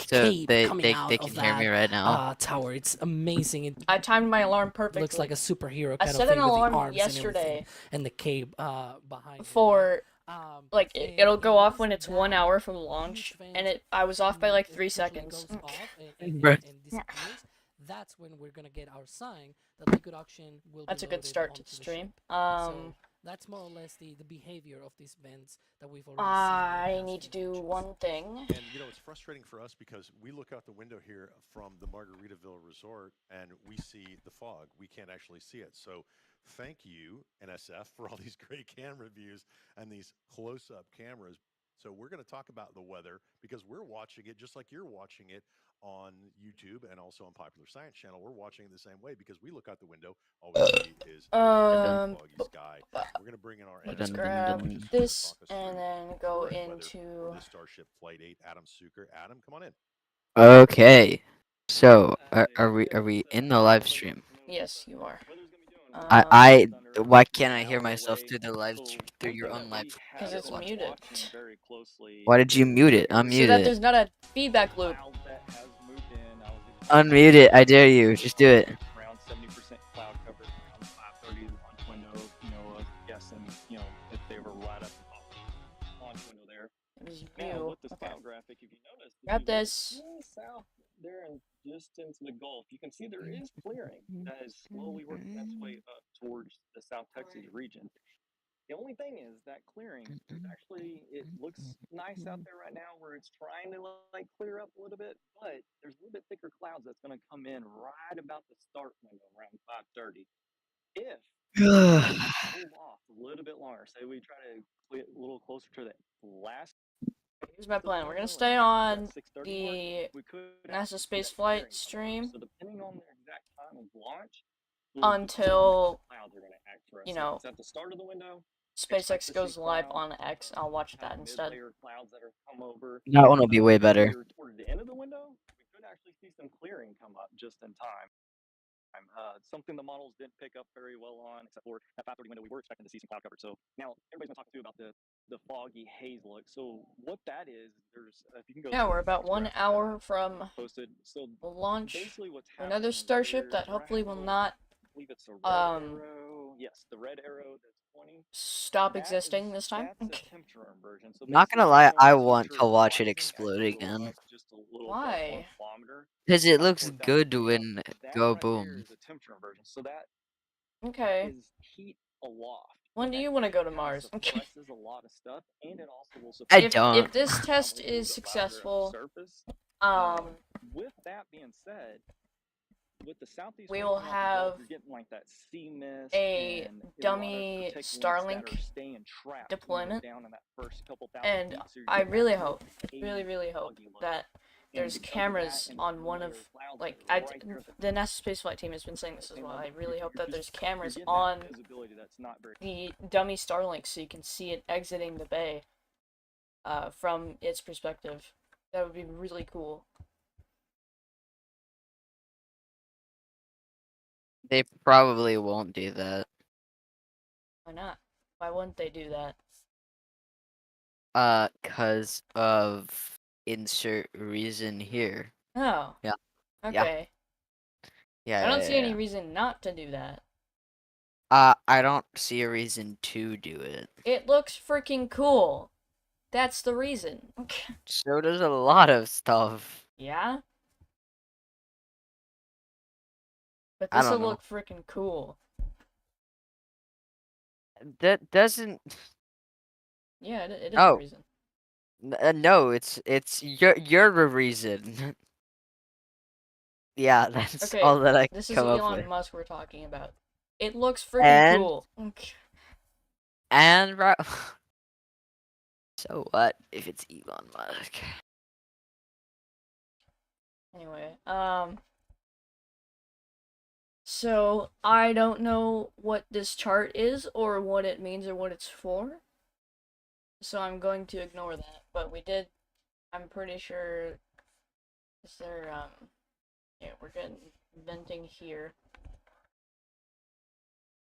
So cape they coming they out they of can hear me that right now. tower. It's amazing. It I timed my alarm looks like perfectly. a superhero I kind of set an thing with the alarm arms and everything, yesterday and the cape behind it, right? for like And it'll go off once when it's that 1 hour from huge launch, and vent I was off by like 3 literally seconds. goes off Bruh. and disappears, that's when we're gonna get our sign that liquid oxygen will be That's a good loaded start to onto the the stream. ship. So that's more or less the behavior of these vents that we've already seen in the I past need to few do launches. one thing. And you know, it's frustrating for us because we look out the window here from the Margaritaville Resort and we see the fog. We can't actually see it. So thank you, NSF, for all these great camera views and these close-up cameras. So we're going to talk about the weather because we're watching it just like you're watching it on YouTube and also on Popular Science Channel. We're watching it the same way because we look out the window, all we see is a very Um, foggy sky. We're going to bring in our let's NSF grab meteorologist who's going to this talk us and through then the go current weather for into. this Starship Flight 8, Adam Suker. Adam, come on in. Okay. So are we in the live stream? Yes, you are. I why can't I hear myself through the through your own live Because it's watch? muted. Why did you mute it? So that Unmute it. there's not a feedback loop. Unmute it. I dare you. Just do it. Around 70% cloud cover around 5:30 the launch window. Guessing, if they were right up the launch window there. It was Now, view. with this Okay. cloud graphic, if you notice, Grab this. south there and just into the Gulf, you can see there is clearing that is slowly working its way up towards the South Texas region. The only thing is that clearing is actually, it looks nice out there right now where it's trying to like clear up a little bit, but there's a little bit thicker clouds that's going to come in right about the start window around 5:30. If hold off a little bit longer, say we try to get a little closer to the last. Here's my plan. We're gonna stay on the NASA space flight stream So depending on the exact time of launch, until clouds are going to act for us. you know It's at the start of the window. SpaceX goes live on X. I'll watch that instead. Clouds that are come over. That one will be way better. Toward the end of the window, we could actually see some clearing come up just in time. Something the models didn't pick up very well on, except for that 5:30 window. We were expecting to see some cloud cover. So now everybody's going to talk too about the foggy haze look. So what that is, there's if you can go. Yeah, we're about 1 hour from posted. So the launch. basically, what's Another Starship that hopefully will not it's a red arrow. Yes, the red arrow that's pointing. Stop existing this time. That's a temperature inversion. So Not gonna lie, I want to watch it explode again. Why? Because it looks good when go boom. Is a temperature inversion. So that Okay. is heat aloft. When do you want to go to Mars? Suppresses a lot of stuff, and it also will I if, don't. If this test is successful, with that being said, with the southeast we will have you're getting like that sea mist a and dummy Starlink deployment, down in that first couple and feet, so I really hope, really hope that there's cameras on one of, like, the NASA spaceflight team has been saying this as well. I really hope that there's cameras on the dummy Starlink so you can see it exiting the bay from its perspective. That would be really cool. They probably won't do that. Why not? Why wouldn't they do that? 'Cause of insert reason here. Oh. Yeah. Okay. Yeah. I don't see any reason not to do that. I don't see a reason to do it. It looks freaking cool. That's the reason. So does a lot of stuff. Yeah? But this will look freaking cool. That doesn't. Yeah, it is a reason. No, it's your reason. Yeah, that's all that I can this is come up Elon with. Musk we're talking about. It looks freaking cool. And right. So what if it's Elon Musk? Anyway, so I don't know what this chart is or what it means or what it's for. So I'm going to ignore that. But we did, I'm pretty sure, is there, yeah, we're getting venting here.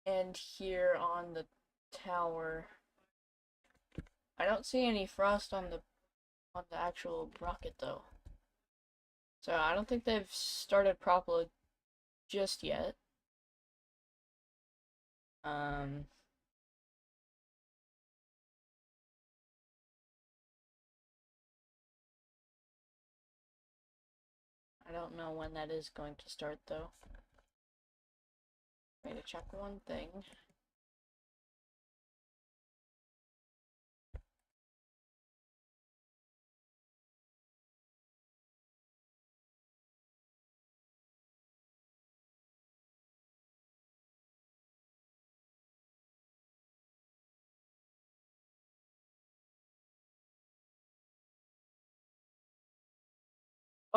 And here on the tower. I don't see any frost on the actual rocket though. So I don't think they've started properly just yet. I don't know when that is going to start though. I need to check one thing.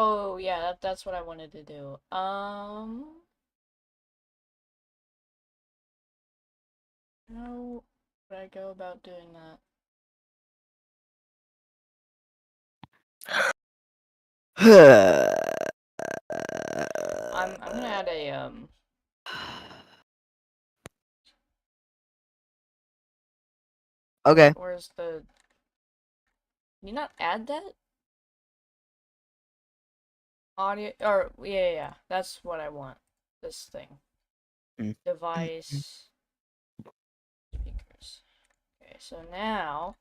Oh yeah, that's what I wanted to do. How would I go about doing that? I'm gonna add a Okay. Where's the? Can you not add that audio? Or yeah, that's what I want. This thing. Device speakers. Okay, so now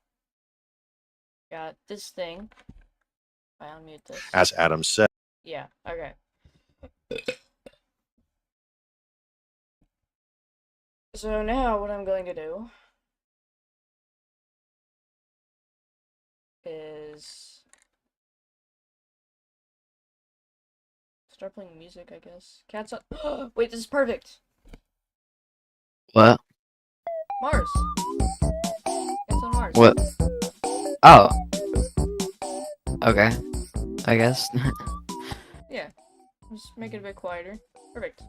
got this thing. I unmute this. As Adam said. Yeah. Okay. So now what I'm going to do is start playing music, I guess. Cats on. Wait, this is perfect. What? Mars. Cats on Mars. What? Oh. Okay. I guess. Yeah. Just make it a bit quieter. Perfect.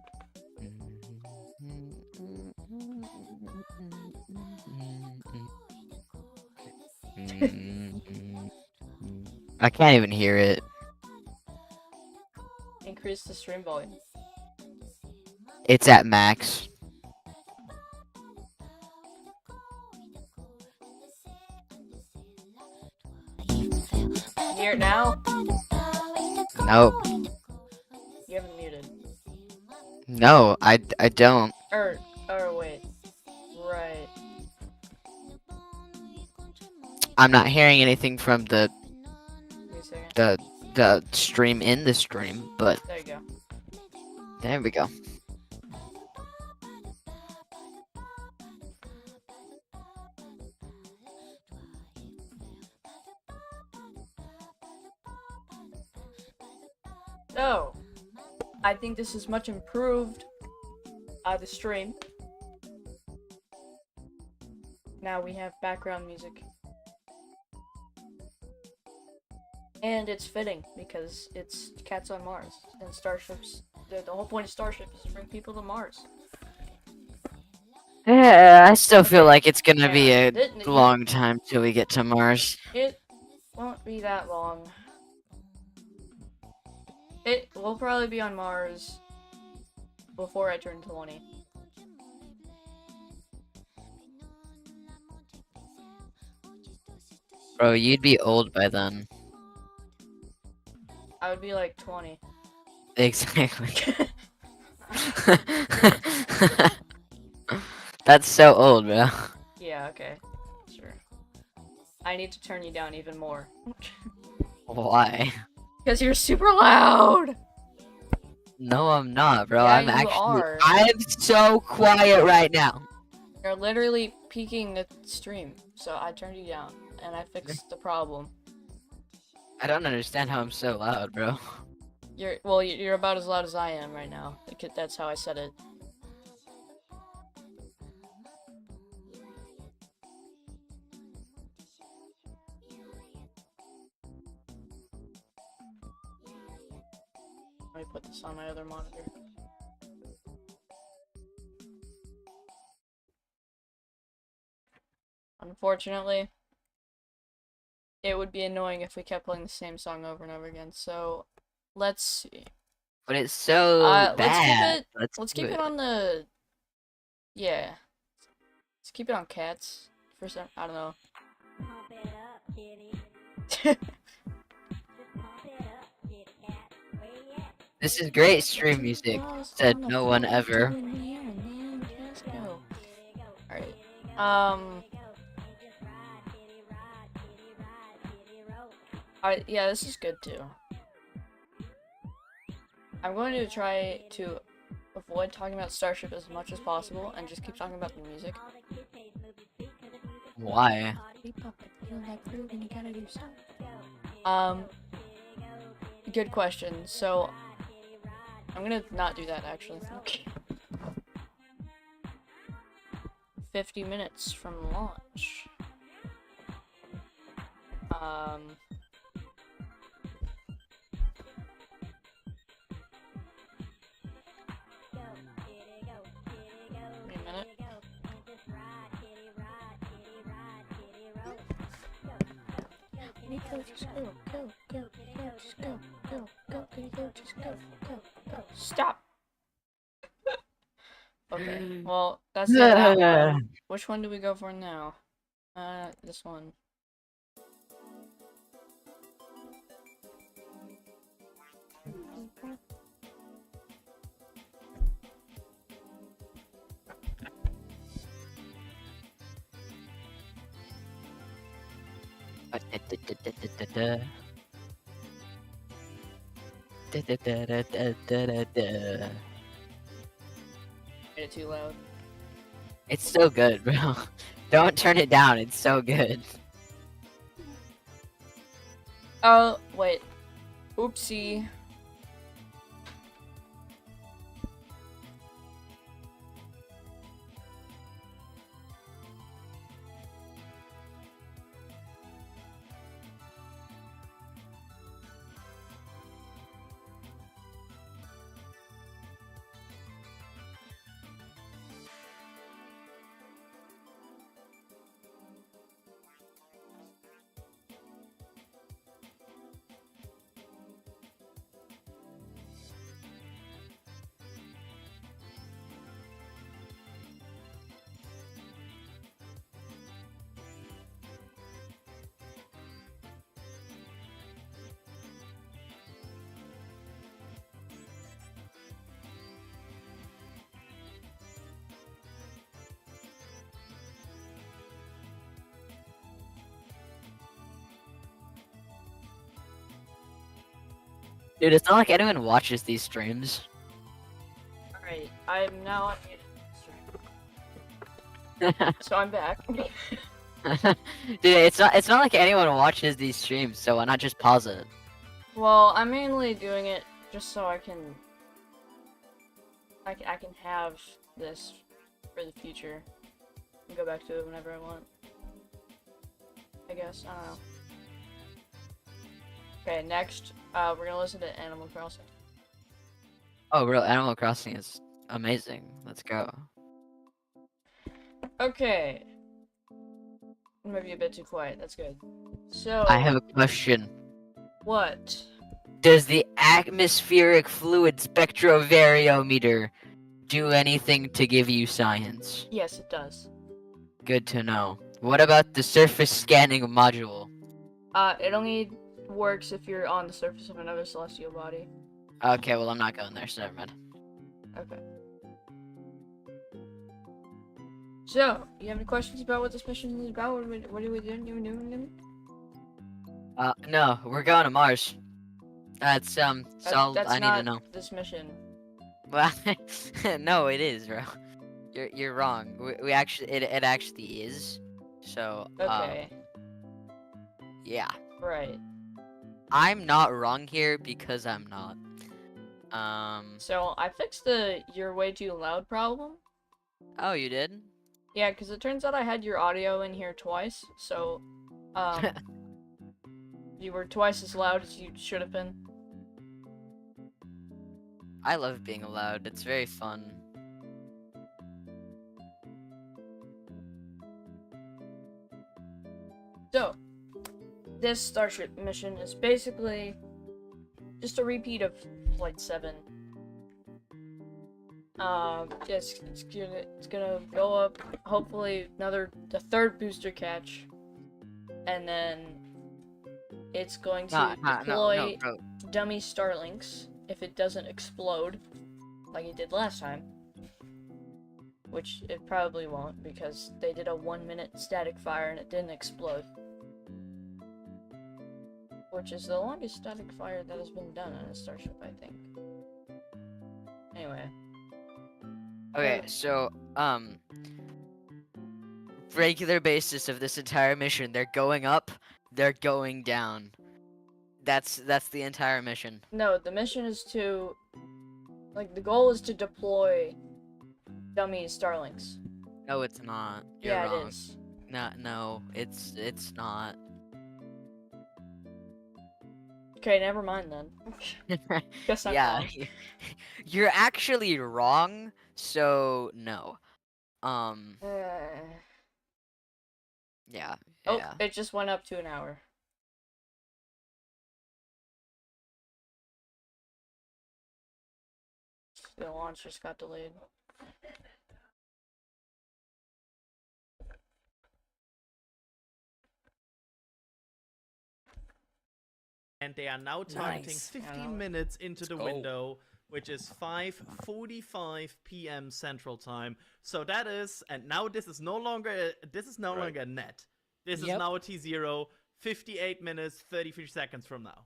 I can't even hear it. Increase the stream volume. It's at max. Hear it now? Nope. You haven't muted. No, I don't. Or wait. Right. I'm not hearing anything from Wait a second. the stream in the stream, but There you go. there we go. So, I think this is much improved. The stream. Now we have background music. And it's fitting because it's Cats on Mars and Starships. The whole point of Starship is to bring people to Mars. Yeah, I still feel like it's gonna be Yeah, a long time till we get to Mars. It won't be that long. It will probably be on Mars before I turn 20. Bro, you'd be old by then. I would be like 20. Exactly. That's so old, bro. Yeah, okay. Sure. I need to turn you down even more. Why? Because you're super loud! No, I'm not, bro. Yeah, I'm you actually. are. I'm so quiet right now. You're literally peaking the stream. So I turned you down. And I fixed the problem. I don't understand how I'm so loud, bro. You're about as loud as I am right now. That's how I said it. Let me put this on my other monitor. Unfortunately, it would be annoying if we kept playing the same song over and over again. So, let's see. But it's so bad. Let's keep it on the. Yeah. Let's keep it on Cats. For some, I don't know. Pump it up, kitty. Just pump it up, kitty cat. Way This is great stream music, said no one ever. Alright. Alright, yeah, this is good too. I'm going to try to avoid talking about Starship as much as possible and just keep talking about the music. Why? Good question. So, I'm gonna not do that actually. Okay. 50 minutes from launch. Wait a minute. Stop! Okay, well, that's the end of that one. Which one do we go for now? This one. Made it too loud. It's so good, bro. Don't turn it down. It's so good. Oh, wait. Oopsie. Dude, it's not like anyone watches these streams. Alright, I'm now on so I'm back. Dude, it's not like anyone watches these streams, so why not just pause it? Well, I'm mainly doing it just so I can have this for the future and go back to it whenever I want. I guess, I don't know. Okay, next, we're gonna listen to Animal Crossing. Oh, real Animal Crossing is amazing. Let's go. Okay. Maybe a bit too quiet, that's good. So, I have a question. what? Does the atmospheric fluid spectrovariometer do anything to give you science? Yes, it does. Good to know. What about the surface scanning module? It only works if you're on the surface of another celestial body. Okay, well I'm not going there, so never mind. Okay. So, you have any questions about what this mission is about? What are we doing? No, we're going to Mars. That's all That's I need not to know. this mission. Well, no, it is, bro. You're wrong. We actually it actually is. So Okay. yeah. Right. I'm not wrong here because I'm not. So, I fixed the "you're way too loud" problem. Oh, you did? Yeah, because it turns out I had your audio in here twice, so, you were twice as loud as you should have been. I love being loud. It's very fun. So, this Starship mission is basically just a repeat of Flight 7. It's gonna go up, hopefully the third booster catch, and then it's going to deploy bro. dummy Starlinks if it doesn't explode like it did last time. Which it probably won't, because they did a 1-minute static fire and it didn't explode. Which is the longest static fire that has been done on a Starship, I think. Anyway. Okay, so regular basis of this entire mission, they're going up, they're going down. That's the entire mission. No, the mission is to... Like, the goal is to deploy dummy Starlinks. No, it's not. You're Yeah, wrong. it is. No, it's not. Okay, never mind then. Guess I'm Yeah, wrong. you're actually wrong. So no. Yeah. Oh, Yeah. it just went up to an hour. The launch just got delayed. And they are now targeting Nice. 15 minutes into the go. window, which is 5:45 p.m. Central Time. So that is, and now this is no longer a net. This is Yep. now a T0, 58 minutes 33 seconds from now.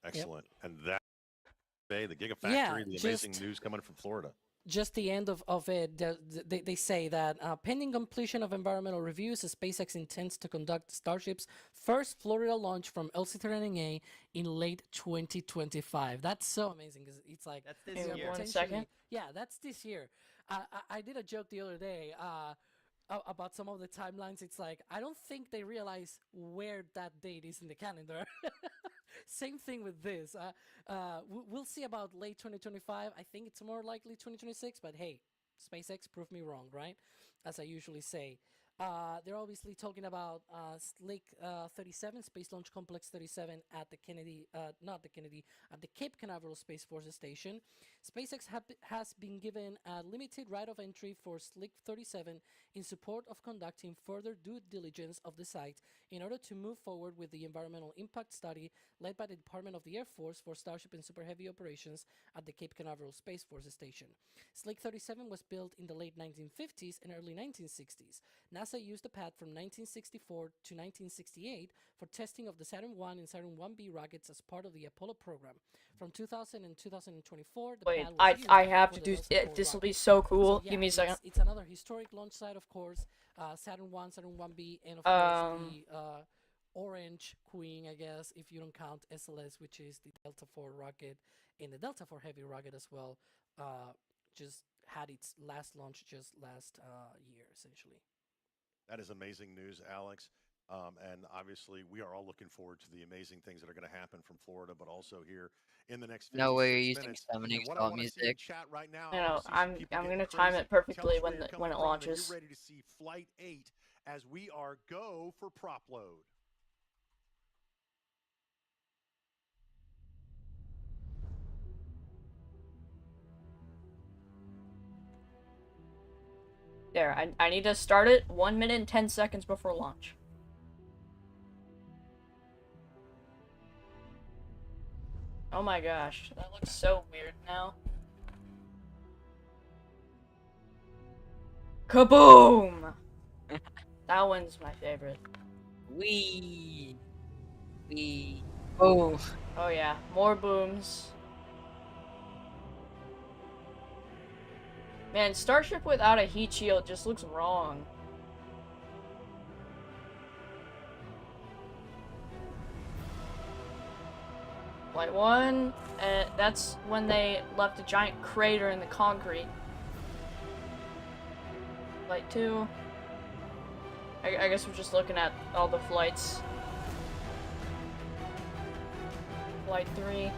Excellent. And that day, the Gigafactory, Yeah, the amazing just- news coming from Florida. Just the end of it, they say that pending completion of environmental reviews, SpaceX intends to conduct Starship's first Florida launch from LC-39A in late 2025. That's so amazing, because it's like... That's this Hang on year. one potentially- second. Yeah, that's this year. I did a joke the other day about some of the timelines. It's like, I don't think they realize where that date is in the calendar. Same thing with this. We'll see about late 2025. I think it's more likely 2026, but hey, SpaceX proved me wrong, right? As I usually say. They're obviously talking about Slick 37, Space Launch Complex 37 at the Kennedy, not the Kennedy, at the Cape Canaveral Space Force Station. SpaceX has been given a limited right of entry for Slick 37 in support of conducting further due diligence of the site in order to move forward with the environmental impact study led by the Department of the Air Force for Starship and Super Heavy operations at the Cape Canaveral Space Force Station. Slick 37 was built in the late 1950s and early 1960s. NASA used the pad from 1964 to 1968 for testing of the Saturn I and Saturn 1B rockets as part of the Apollo program. From 2000 and 2024, the Wait, pad was used I have for to the do Delta IV this will rocket. be so cool. So, yeah, Give me a second. It's another historic launch site, of course. Saturn 1, Saturn 1B, and of course the Orange Queen, I guess, if you don't count SLS, which is the Delta IV rocket, and the Delta IV Heavy rocket as well. Just had its last launch just last year, essentially. That is amazing news, Alex. And obviously, we are all looking forward to the amazing things that are going to happen from Florida, but also here in the next 56 No way you're using minutes. 70s And what I style want to see in music. chat right now, I I know, wanna see some I'm people gonna getting time crazy. it perfectly Tell us where when you're it coming from and launches. You're ready to see Flight 8 as we are go for prop load. There, I need to start it 1 minute and 10 seconds before launch. Oh my gosh, that looks so weird now. Kaboom! That one's my favorite. Wee. Oh. Oh yeah, more booms. Man, Starship without a heat shield just looks wrong. Flight 1, that's when they left a giant crater in the concrete. Flight 2. I guess we're just looking at all the flights. Flight 3.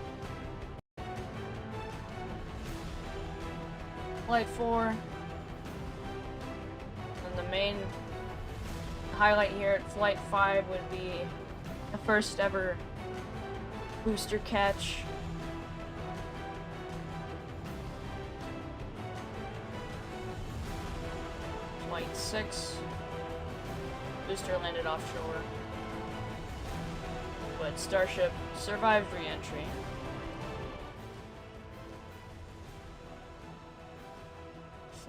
Flight 4. And the main highlight here at Flight 5 would be the first ever booster catch. Flight 6. Booster landed offshore. But Starship survived re-entry.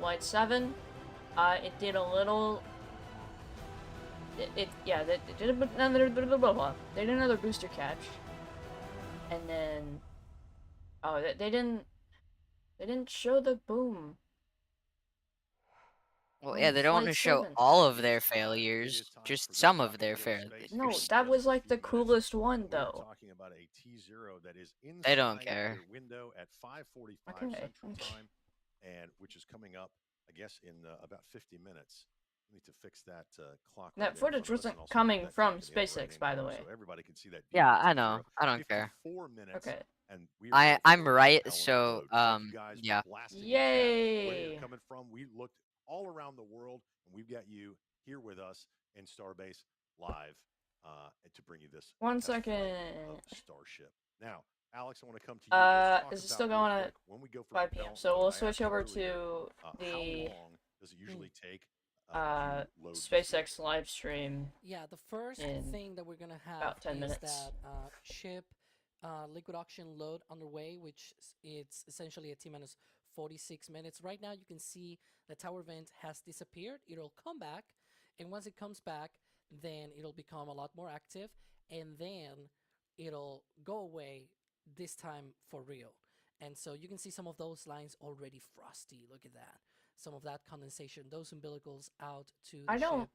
Flight 7. It did a little. They did another booster catch, and then they didn't show the boom. Well, on yeah, they don't want Flight to show 7. all of their failures, just some of their failures. No, Just that was a like the few minutes. coolest one We're though. talking about a T0 that is They don't inside care. their window at 5:45 Okay. Central Time, and which is coming up, I guess, in about 50 minutes. We need to fix that clock. That right there in footage front of us, wasn't and also coming put that from clock in the upper SpaceX, right-hand by the corner way. so everybody can see that. Yeah, beautiful I know. T0. I don't care. 54 minutes. Okay. And we are going I'm for a right, hell of a so load. Thank you guys for yeah. blasting the chat. Where Yay! you're coming from, we looked all around the world, and we've got you here with us in Starbase live to bring you this One test flight second. of Starship. Now, Alex, I want to come to you. Let's talk Is it about still real going at quick, when we go for 5 p.m. propellant So load, we'll I switch asked you over earlier, to how the long does it usually take to load this SpaceX vehicle? live stream. Yeah, the first in thing that we're gonna have about 10 is minutes. that ship liquid oxygen load underway, which it's essentially a T-minus 46 minutes. Right now, you can see the tower vent has disappeared. It'll come back, and once it comes back, then it'll become a lot more active, and then it'll go away, this time for real. And so you can see some of those lines already frosty. Look at that. Some of that condensation, those umbilicals out to the I don't- ship.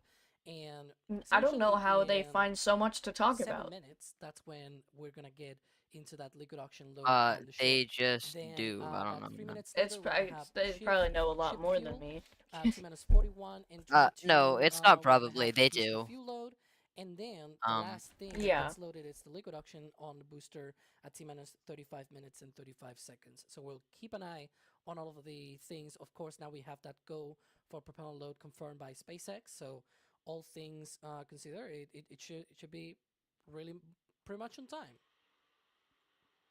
And I don't know essentially how they in find so much to talk 7 about. minutes, that's when we're gonna get into that liquid oxygen load on the They ship. just Then do. I don't about know. 3 Man. minutes It's later, we're gonna have they ship, probably know a lot ship more fuel, than me. T-minus 41 and 22. No, it's not we're gonna probably. have They booster do. fuel load, and then the Um, last thing that Yeah. gets loaded is the liquid oxygen on the booster at T-minus 35 minutes and 35 seconds. So we'll keep an eye on all of the things. Of course, now we have that go for propellant load confirmed by SpaceX. So all things considered, it should be really pretty much on time.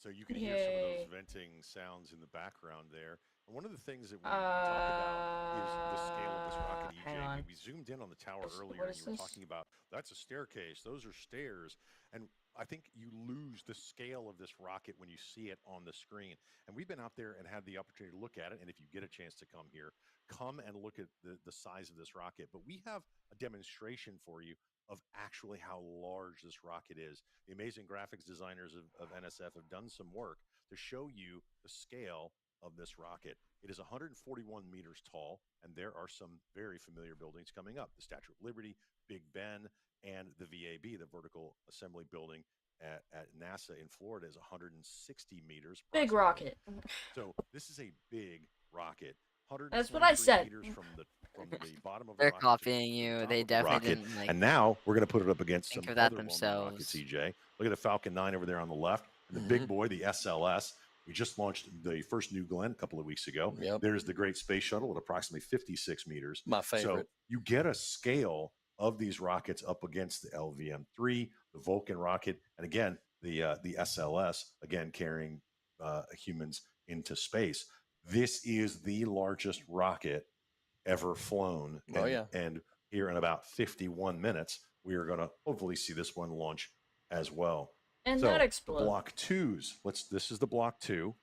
So you can hear some of those Yay. venting sounds in the background there. And one of the things that we talk about is the scale of this rocket, Hang EJ. on. We zoomed in on the tower earlier, What and is you were this? talking about that's a staircase, those are stairs. And I think you lose the scale of this rocket when you see it on the screen. And we've been out there and had the opportunity to look at it. And if you get a chance to come here, come and look at the size of this rocket. But we have a demonstration for you of actually how large this rocket is. The amazing graphics designers of NSF have done some work to show you the scale of this rocket. It is 141 meters tall, and there are some very familiar buildings coming up. The Statue of Liberty, Big Ben, and the VAB, the Vertical Assembly Building at NASA in Florida, is 160 meters. Big approximately. rocket. So this is a big rocket. That's what I 123 said. meters from the bottom of the They're rocket copying to the you. top They of the definitely rocket. didn't like. And now we're going to put it up against think some of that other well-known themselves. rockets, EJ. Look at the Falcon 9 over there on the left. And the big boy, the SLS. We just launched the first New Glenn a couple of weeks ago. Yep. There's the Great Space Shuttle at approximately 56 meters. My favorite. So you get a scale of these rockets up against the LVM-3, the Vulcan rocket, and again, the SLS, again, carrying humans into space. This is the largest rocket ever flown. Oh, yeah. And here in about 51 minutes, we are going to hopefully see this one launch as well. And So that the explodes. block twos. This is the block 2.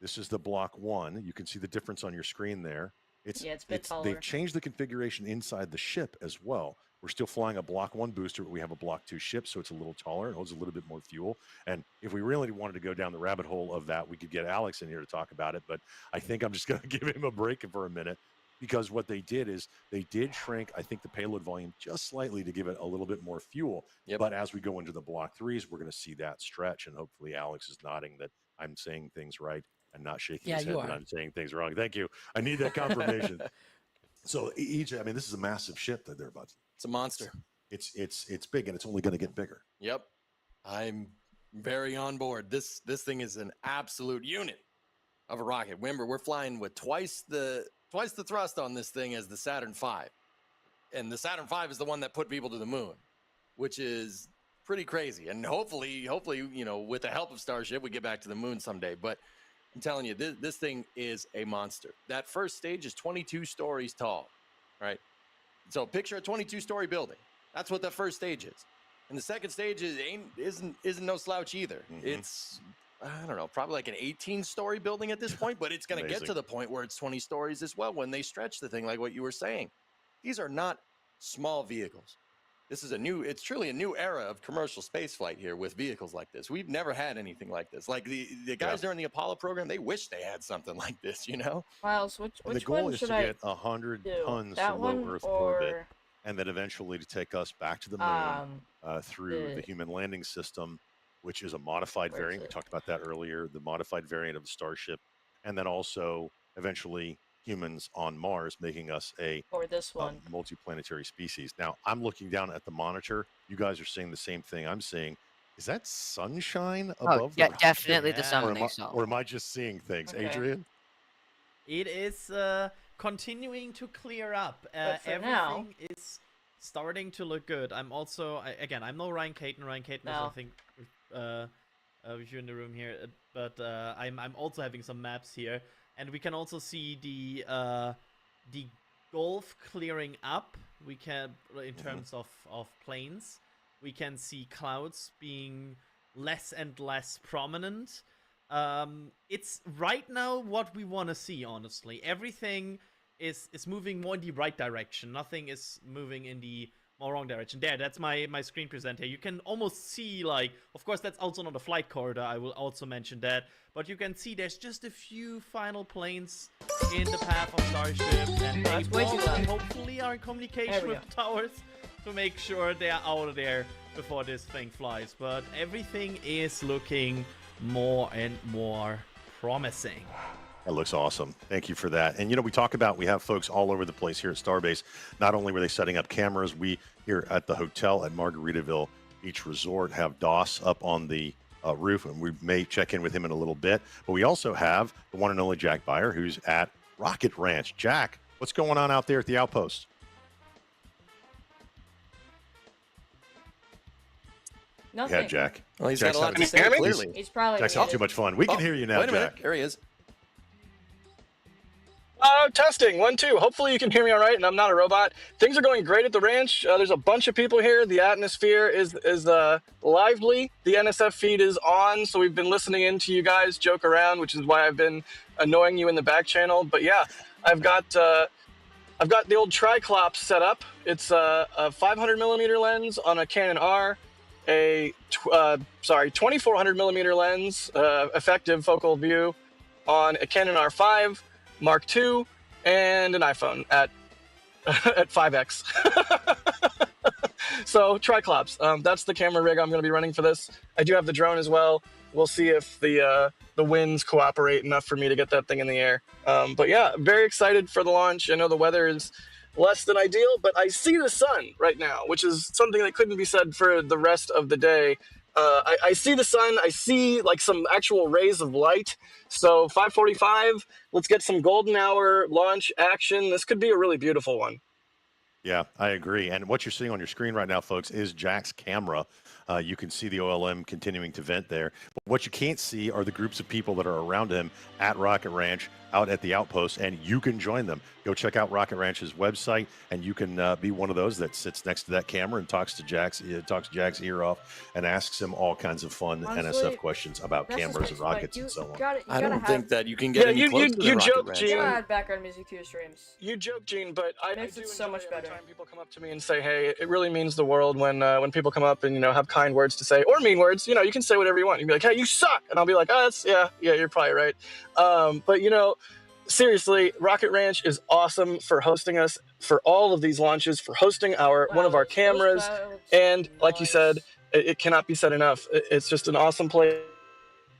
This is the block 1. You can see the difference on your screen there. It's a bit taller. They've changed the configuration inside the ship as well. We're still flying a block 1 booster, but we have a block 2 ship, so it's a little taller and holds a little bit more fuel. And if we really wanted to go down the rabbit hole of that, we could get Alex in here to talk about it. But I think I'm just going to give him a break for a minute, because what they did is they did shrink, I think, the payload volume just slightly to give it a little bit more fuel. Yep. But as we go into the block 3s, we're going to see that stretch. And hopefully Alex is nodding that I'm saying things right and not shaking his Yeah, head you that are. I'm saying things wrong. Thank you. I need that confirmation. So EJ, I mean, this is a massive ship that they're about to. It's a monster. It's big, and it's only going to get bigger. Yep. I'm very on board. This thing is an absolute unit of a rocket. Remember, we're flying with twice the thrust on this thing as the Saturn V. And the Saturn V is the one that put people to the moon, which is pretty crazy. And hopefully, you know, with the help of Starship, we get back to the moon someday. But I'm telling you, this thing is a monster. That first stage is 22 stories tall, right? So picture a 22-story building. That's what that first stage is. And the second stage isn't no slouch either. Mhm. It's I don't know, probably like an 18-story building at this point, but it's going to get to the point where it's 20 stories as well when they stretch the thing, like what you were saying. These are not small vehicles. This is it's truly a new era of commercial spaceflight here with vehicles like this. We've never had anything like this. Like the guys during the Apollo program, they wish they had something like this, you know? Miles, which And the goal one is should to I get 100 do? tons That to low one Earth orbit, or and then eventually to take us back to the moon through the human landing system, which is a modified Where is variant. We it? talked about that earlier, the modified variant of the Starship, and then also eventually humans on Mars, making us a or this one? multiplanetary species. Now, I'm looking down at the monitor. You guys are seeing the same thing I'm seeing. Is that sunshine above the rocket? definitely the Yeah. sun Or am, I, makes all. or am I just seeing things? Okay. Adrian? It is continuing to clear up. But for Everything now- is starting to look good. I'm also again, I'm no Ryan Caton. Ryan Caton is, No. I think, with you in the room here. But I'm also having some maps here, and we can also see the Gulf clearing up. We can, in terms of planes, we can see clouds being less and less prominent. It's right now what we want to see, honestly. Everything is moving more in the right direction. Nothing is moving in the more wrong direction. There, that's my screen presenter. You can almost see, like, of course, that's also not a flight corridor. I will also mention that. But you can see there's just a few final planes in the path of Starship, and they That's way too loud. hopefully are in There communication we with the towers to make sure they are out of there before this thing flies. But everything is looking more and more promising. That looks awesome. Thank you for that. And we have folks all over the place here at Starbase. Not only were they setting up cameras, we here at the hotel at Margaritaville Beach Resort have Doss up on the roof, and we may check in with him in a little bit. But we also have the one and only Jack Byer, who's at Rocket Ranch. Jack, what's going on out there at the outpost? Nothing. Yeah, Jack. Well, he's Jack's got a lot having- to say, Hear me? clearly. He's probably Jack's having too much fun. We can hear you now, Wait a minute. Jack. There he is. Testing 1 2. Hopefully you can hear me all right, and I'm not a robot. Things are going great at the ranch. There's a bunch of people here. The atmosphere is lively. The NSF feed is on, so we've been listening in to you guys joke around, which is why I've been annoying you in the back channel. But yeah, I've got the old Triclops set up. It's a 500 millimeter lens on a Canon R, a 2400 millimeter lens, effective focal view on a Canon R5 Mark II, and an iPhone at 5x. So Triclops, that's the camera rig I'm going to be running for this. I do have the drone as well. We'll see if the winds cooperate enough for me to get that thing in the air. But yeah, very excited for the launch. I know the weather is less than ideal, but I see the sun right now, which is something that couldn't be said for the rest of the day. I see the sun. I see like some actual rays of light. So 5:45. Let's get some golden hour launch action. This could be a really beautiful one. Yeah, I agree. And what you're seeing on your screen right now, folks, is Jack's camera. You can see the OLM continuing to vent there. But what you can't see are the groups of people that are around him at Rocket Ranch, out at the outpost, and you can join them. Go check out Rocket Ranch's website, and you can be one of those that sits next to that camera and talks to Jack's ear off and asks him all kinds of fun Honestly, NSF questions about That's cameras just and like, rockets you and so on. I don't have, think that you can get Yeah, any closer to you the Rocket joke, Ranch. Gene. You gotta add background music to your streams. You joke, Gene, but I Makes do it so enjoy much every better. time people come up to me and say, "Hey, it really means the world when people come up and have kind words to say or mean words. You can say whatever you want. You can be like, "Hey, you suck," and I'll be like, "Oh, that's yeah, you're probably right." But seriously, Rocket Ranch is awesome for hosting us for all of these launches, for hosting one of our Those cameras, clouds and are like you said, nice. it cannot be said enough. It's just an awesome place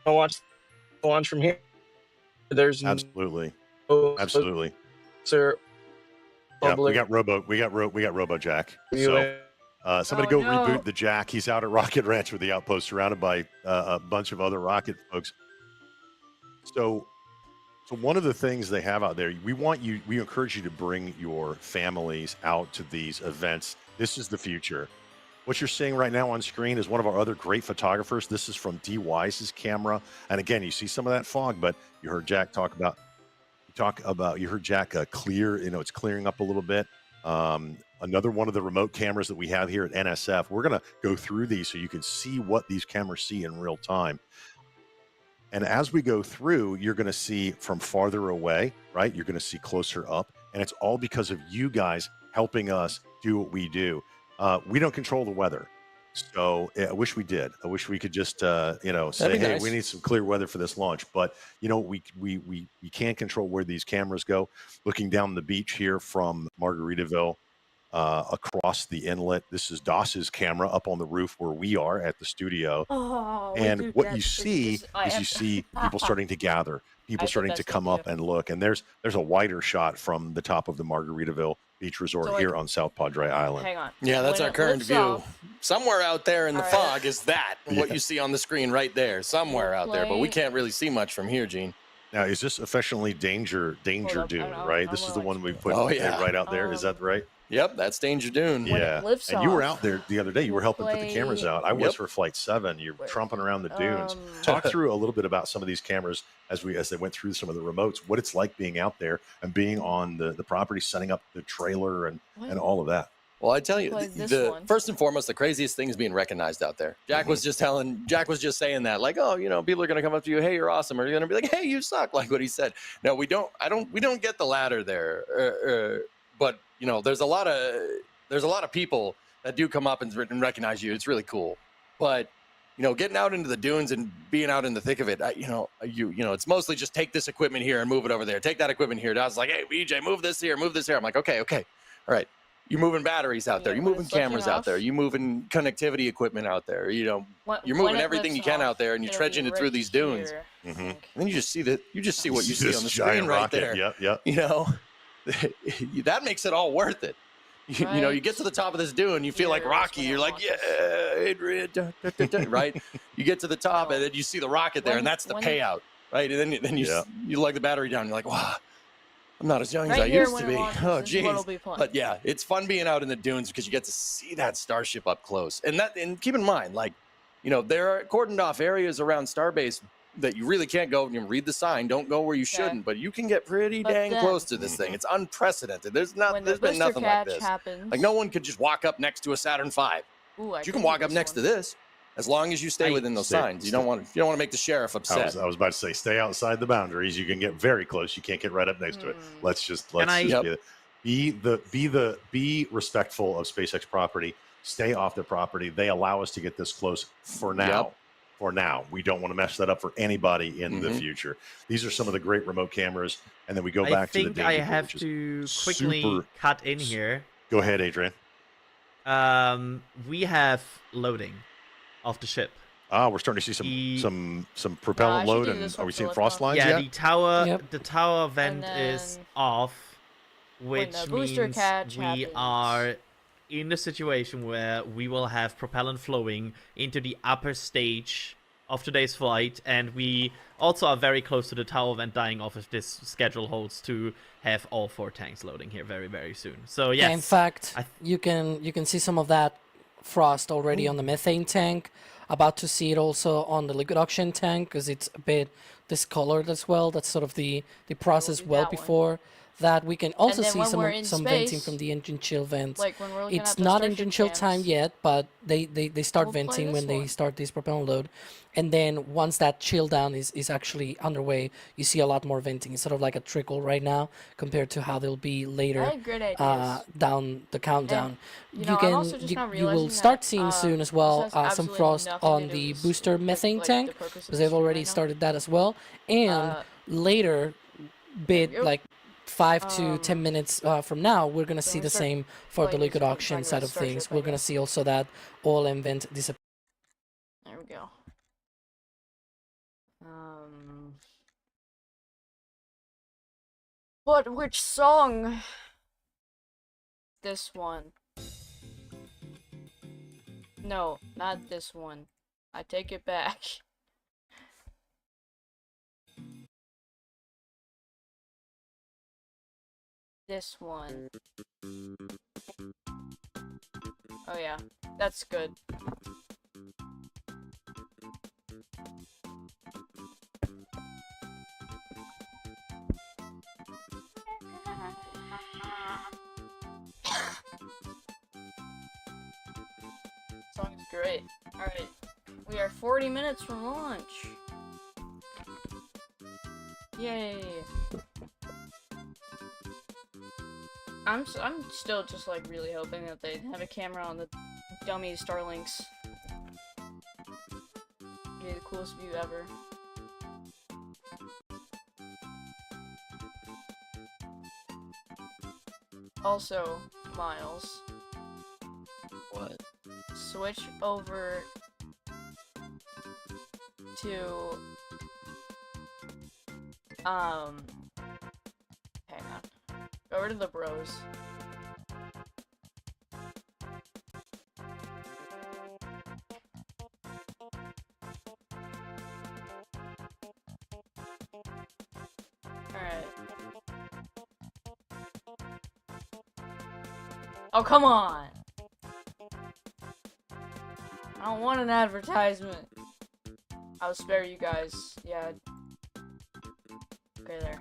to watch the launch from here. There's Absolutely. no Absolutely. sir. Yeah, we got Robo Jack. So somebody Oh, go no. reboot the Jack. He's out at Rocket Ranch with the outpost, surrounded by a bunch of other rocket folks. So one of the things they have out there, we encourage you to bring your families out to these events. This is the future. What you're seeing right now on screen is one of our other great photographers. This is from D. Wise's camera. And again, you see some of that fog, but you heard Jack you heard Jack clear, it's clearing up a little bit. Another one of the remote cameras that we have here at NSF. We're going to go through these so you can see what these cameras see in real time. And as we go through, you're going to see from farther away, right? You're going to see closer up. And it's all because of you guys helping us do what we do. We don't control the weather. So I wish we did. I wish we could just, say, be hey, nice. we need some clear weather for this launch. But, we can't control where these cameras go. Looking down the beach here from Margaritaville, across the inlet. This is Doss's camera up on the roof where we are at the studio. Oh, And dude, what that you is see just- I is you have- see people starting to gather, people have the starting to best come idea. up and look. And there's a wider shot from the top of the Margaritaville Beach Resort So, like, here on South Padre Island. Hang on. Yeah, that's When our it current lifts view. off- Somewhere out there in the All right. fog is that, what Yeah. you see on the screen right there. Somewhere We'll out there, but we play- can't really see much from here, Gene. Now, is this affectionately Danger up, I Dune, know, right? I'm This is gonna, the like, one we scroll. put Oh, yeah. right out there. Is that right? Yep, that's Danger Dune. When it Yeah. lifts And you were off, out there the other day. You were we'll helping put the cameras play- out. I was Yep. for Flight 7. You're Where- tromping around the dunes. um, Talk through a little bit about some of these cameras as they went through some of the remotes, what it's like being out there and being on the property, setting up the trailer and all of that. Well, I tell you, Play this the one. first and foremost, the craziest thing is being recognized out there. Jack was just saying that, like, oh, people are gonna come up to you, hey, you're awesome, or you're gonna be like, hey, you suck, like what he said. No, we don't get the latter there, but there's a lot of people that do come up and recognize you. It's really cool, but getting out into the dunes and being out in the thick of it, it's mostly just take this equipment here and move it over there. Take that equipment here. And I was like, hey, BJ, move this here, move this here. I'm like, okay, all right. You're moving batteries out there. Yeah, You're when moving it's lifting cameras out off. there. You're moving connectivity equipment out there. You're when moving it everything you lifts can off, out there, and you're it'll trudging be it through right these dunes. here, I Mhm. think. And then you just see what you see This on the giant screen right rocket. there. Yep. That makes it all worth it. You get to the top of this dune, you feel like Here's Rocky. when I You're like, want yeah, this. Adrian, right? You get to the top, and then you see the rocket there, and that's the When- payout, right? And then Yeah. you lug the battery down. You're like, wow, I'm not as young as Right I here used when to it be. launches Oh, is what'll geez. be playing. But yeah, it's fun being out in the dunes because you get to see that starship up close. And keep in mind, there are cordoned off areas around Starbase that you really can't go. You read the sign, don't go where you shouldn't, but you can get pretty But dang then- close to this thing. It's unprecedented. There's When the been booster nothing like catch this. happens, Like no one could just walk up next to a Saturn V. Ooh, I You could can do walk up this next one. to this, as long as you stay within those signs. You don't want to make the sheriff upset. I was about to say, stay outside the boundaries. You can get very close. You can't get right up next to it. Let's just be respectful of SpaceX property. Stay off the property. They allow us to get this close for now. Yep. For now, we don't want to mess that up for anybody in the Mhm. future. These are some of the great remote cameras, and then we go I back to the think danger I pool, have which is to quickly super- cut in here. Go ahead, Adrian. We have loading of the ship. We're starting to see some I propellant should load, do and this are one we for seeing lift frost off. lines Yeah, yet? the tower vent is then off, when which the booster means catch we happens- are in a situation where we will have propellant flowing into the upper stage of today's flight, and we also are very close to the tower vent dying off if this schedule holds to have all 4 tanks loading here very, very soon. So yes, Yeah, in fact, I- you can see some of that frost already on the methane tank. About to see it also on the liquid oxygen tank because it's a bit discolored as well. That's sort of the process do well that one. before that. We can also then see when we're in some venting space, from the engine chill vents. Like when we're looking It's at the not Starship engine chill time cams. yet, but they start We'll play venting when this they one. start this propellant load. And then once that chill down is actually underway, you see a lot more venting. It's sort of like a trickle right now compared to how they'll be I later had great ideas. down the countdown. you know, I'm also just not you will realizing start that, seeing soon as this well has some absolutely frost nothing to on do the with booster methane like, tank the purpose of because the they've stream already right now. started that as well. And later, bit Yep. like 5 to 10 minutes from now, we're gonna so see I'm the gonna start same for the playing liquid music and auction talking side about of things. Starship, I We're gonna guess. see also that oil and vent disappear. There we go. But which song? This one. No, not this one. I take it back. This one. Oh yeah, that's good. Song is great. Alright. We are 40 minutes from launch. Yay! I'm still just like really hoping that they have a camera on the dummy Starlinks. Be the coolest view ever. Also, Miles. What? Switch over to hang on. Go over to the bros. Alright. Oh, come on! I don't want an advertisement. I'll spare you guys. Yeah. Okay, there.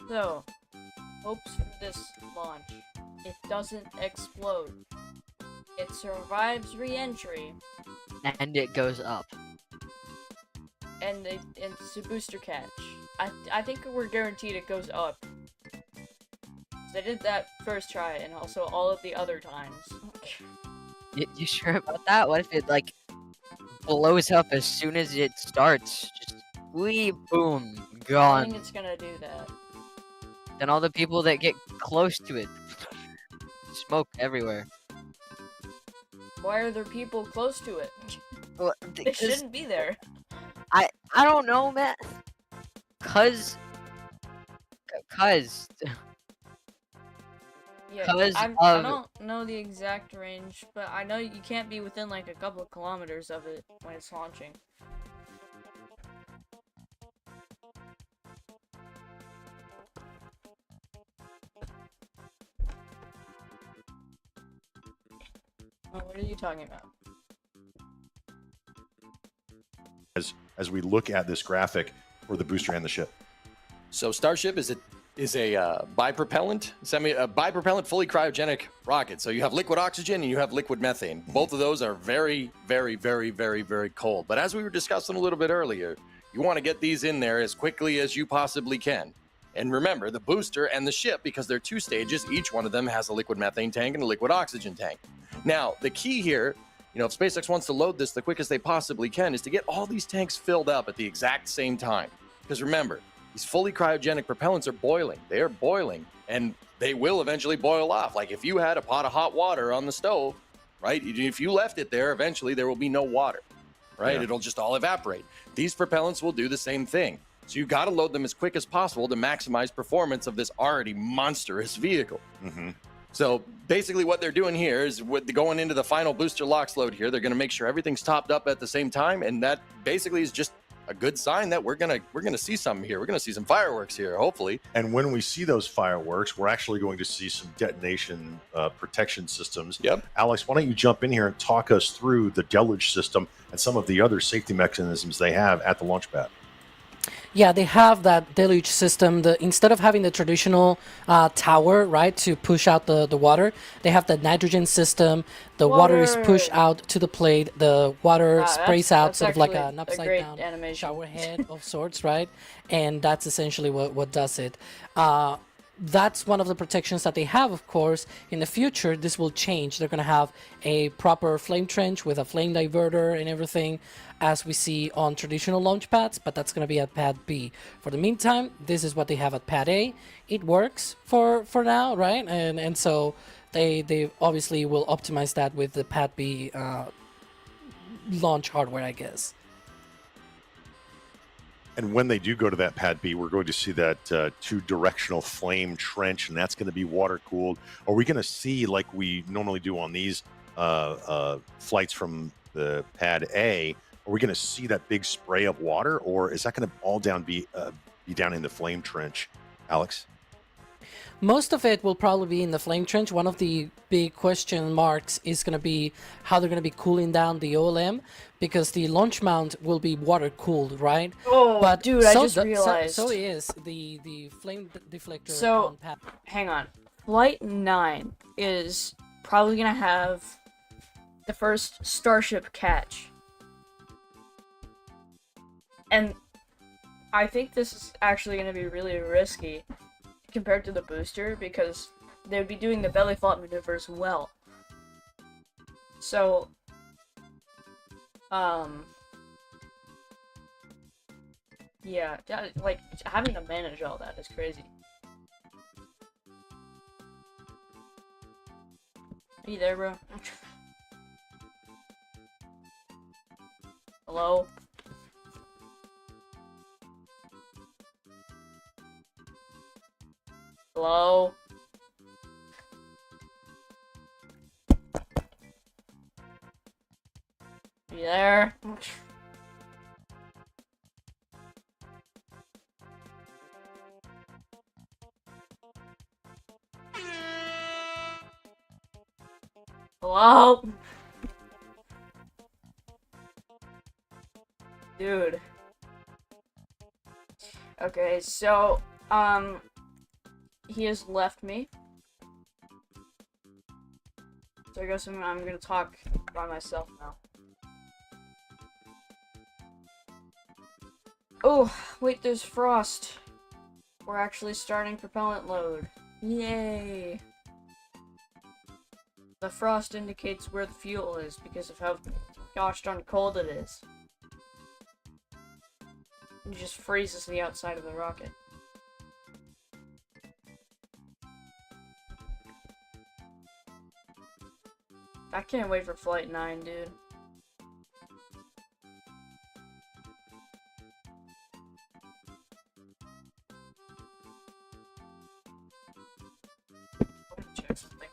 So, hopes for this launch. It doesn't explode. It survives re-entry. And it goes up. And it's a booster catch. I think we're guaranteed it goes up. They did that first try and also all of the other times. You sure about that? What if it like blows up as soon as it starts? Just wee boom, I think gone. it's gonna do that. Then all the people that get close to it, smoke everywhere. Why are there people close to it? Well, They 'cause shouldn't be there. I don't know, man. Cause Yeah, 'Cause I of- don't know the exact range, but I know you can't be within like a couple of kilometers of it when it's launching. Oh, what are you talking about? As we look at this graphic for the booster and the ship. So Starship is a bipropellant bipropellant fully cryogenic rocket. So you have liquid oxygen and you have liquid methane. Both of those are very, very, very, very, very cold. But as we were discussing a little bit earlier, you want to get these in there as quickly as you possibly can. And remember, the booster and the ship, because they're two stages, each one of them has a liquid methane tank and a liquid oxygen tank. Now, the key here, if SpaceX wants to load this the quickest they possibly can, is to get all these tanks filled up at the exact same time. Because remember, these fully cryogenic propellants are boiling. They are boiling, and they will eventually boil off. Like if you had a pot of hot water on the stove, right? If you left it there, eventually there will be no water, right? Yeah. It'll just all evaporate. These propellants will do the same thing. So you got to load them as quick as possible to maximize performance of this already monstrous vehicle. Mm-hmm. So basically what they're doing here is going into the final booster LOX load here, they're going to make sure everything's topped up at the same time. And that basically is just a good sign that we're gonna see something here. We're gonna see some fireworks here, hopefully. And when we see those fireworks, we're actually going to see some detonation protection systems. Yep. Alex, why don't you jump in here and talk us through the deluge system and some of the other safety mechanisms they have at the launch pad? Yeah, they have that deluge system. Instead of having the traditional tower, right, to push out the water, they have the nitrogen system. The water is pushed out to the plate. The water sprays out that's sort of like actually an a upside great down animation. shower head of sorts, right? And that's essentially what does it. That's one of the protections that they have, of course. In the future, this will change. They're going to have a proper flame trench with a flame diverter and everything, as we see on traditional launch pads, but that's going to be at pad B. For the meantime, this is what they have at pad A. It works for now, right? And so they obviously will optimize that with the pad B launch hardware, I guess. And when they do go to that pad B, we're going to see that two-directional flame trench, and that's going to be water-cooled. Are we going to see, like we normally do on these flights from the pad A, are we going to see that big spray of water, or is that going to all be down in the flame trench, Alex? Most of it will probably be in the flame trench. One of the big question marks is going to be how they're going to be cooling down the OLM, because the launch mount will be water cooled, right? Oh, But dude, I just realized. So is the flame deflector So, on pad. hang on. Flight 9 is probably gonna have the first Starship catch. And I think this is actually going to be really risky compared to the booster because they would be doing the belly flop maneuvers well. So, yeah, like, having to manage all that is crazy. Are you there, bro? Hello? Hello? Are you there? Hello? Dude. Okay, so, he has left me. So I guess I'm gonna talk by myself now. Oh, wait, there's frost. We're actually starting propellant load. Yay! The frost indicates where the fuel is because of how gosh darn cold it is. It just freezes the outside of the rocket. I can't wait for Flight 9, dude. Let me check something.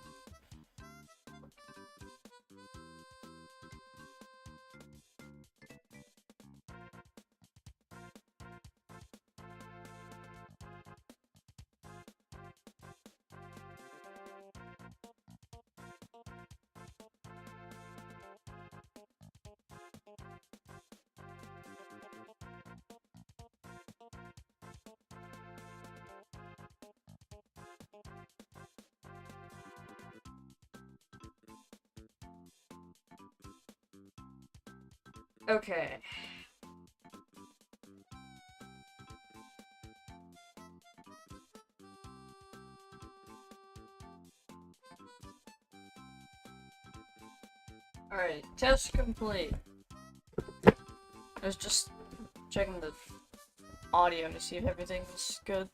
Okay. Alright, test complete. I was just checking the audio to see if everything was good.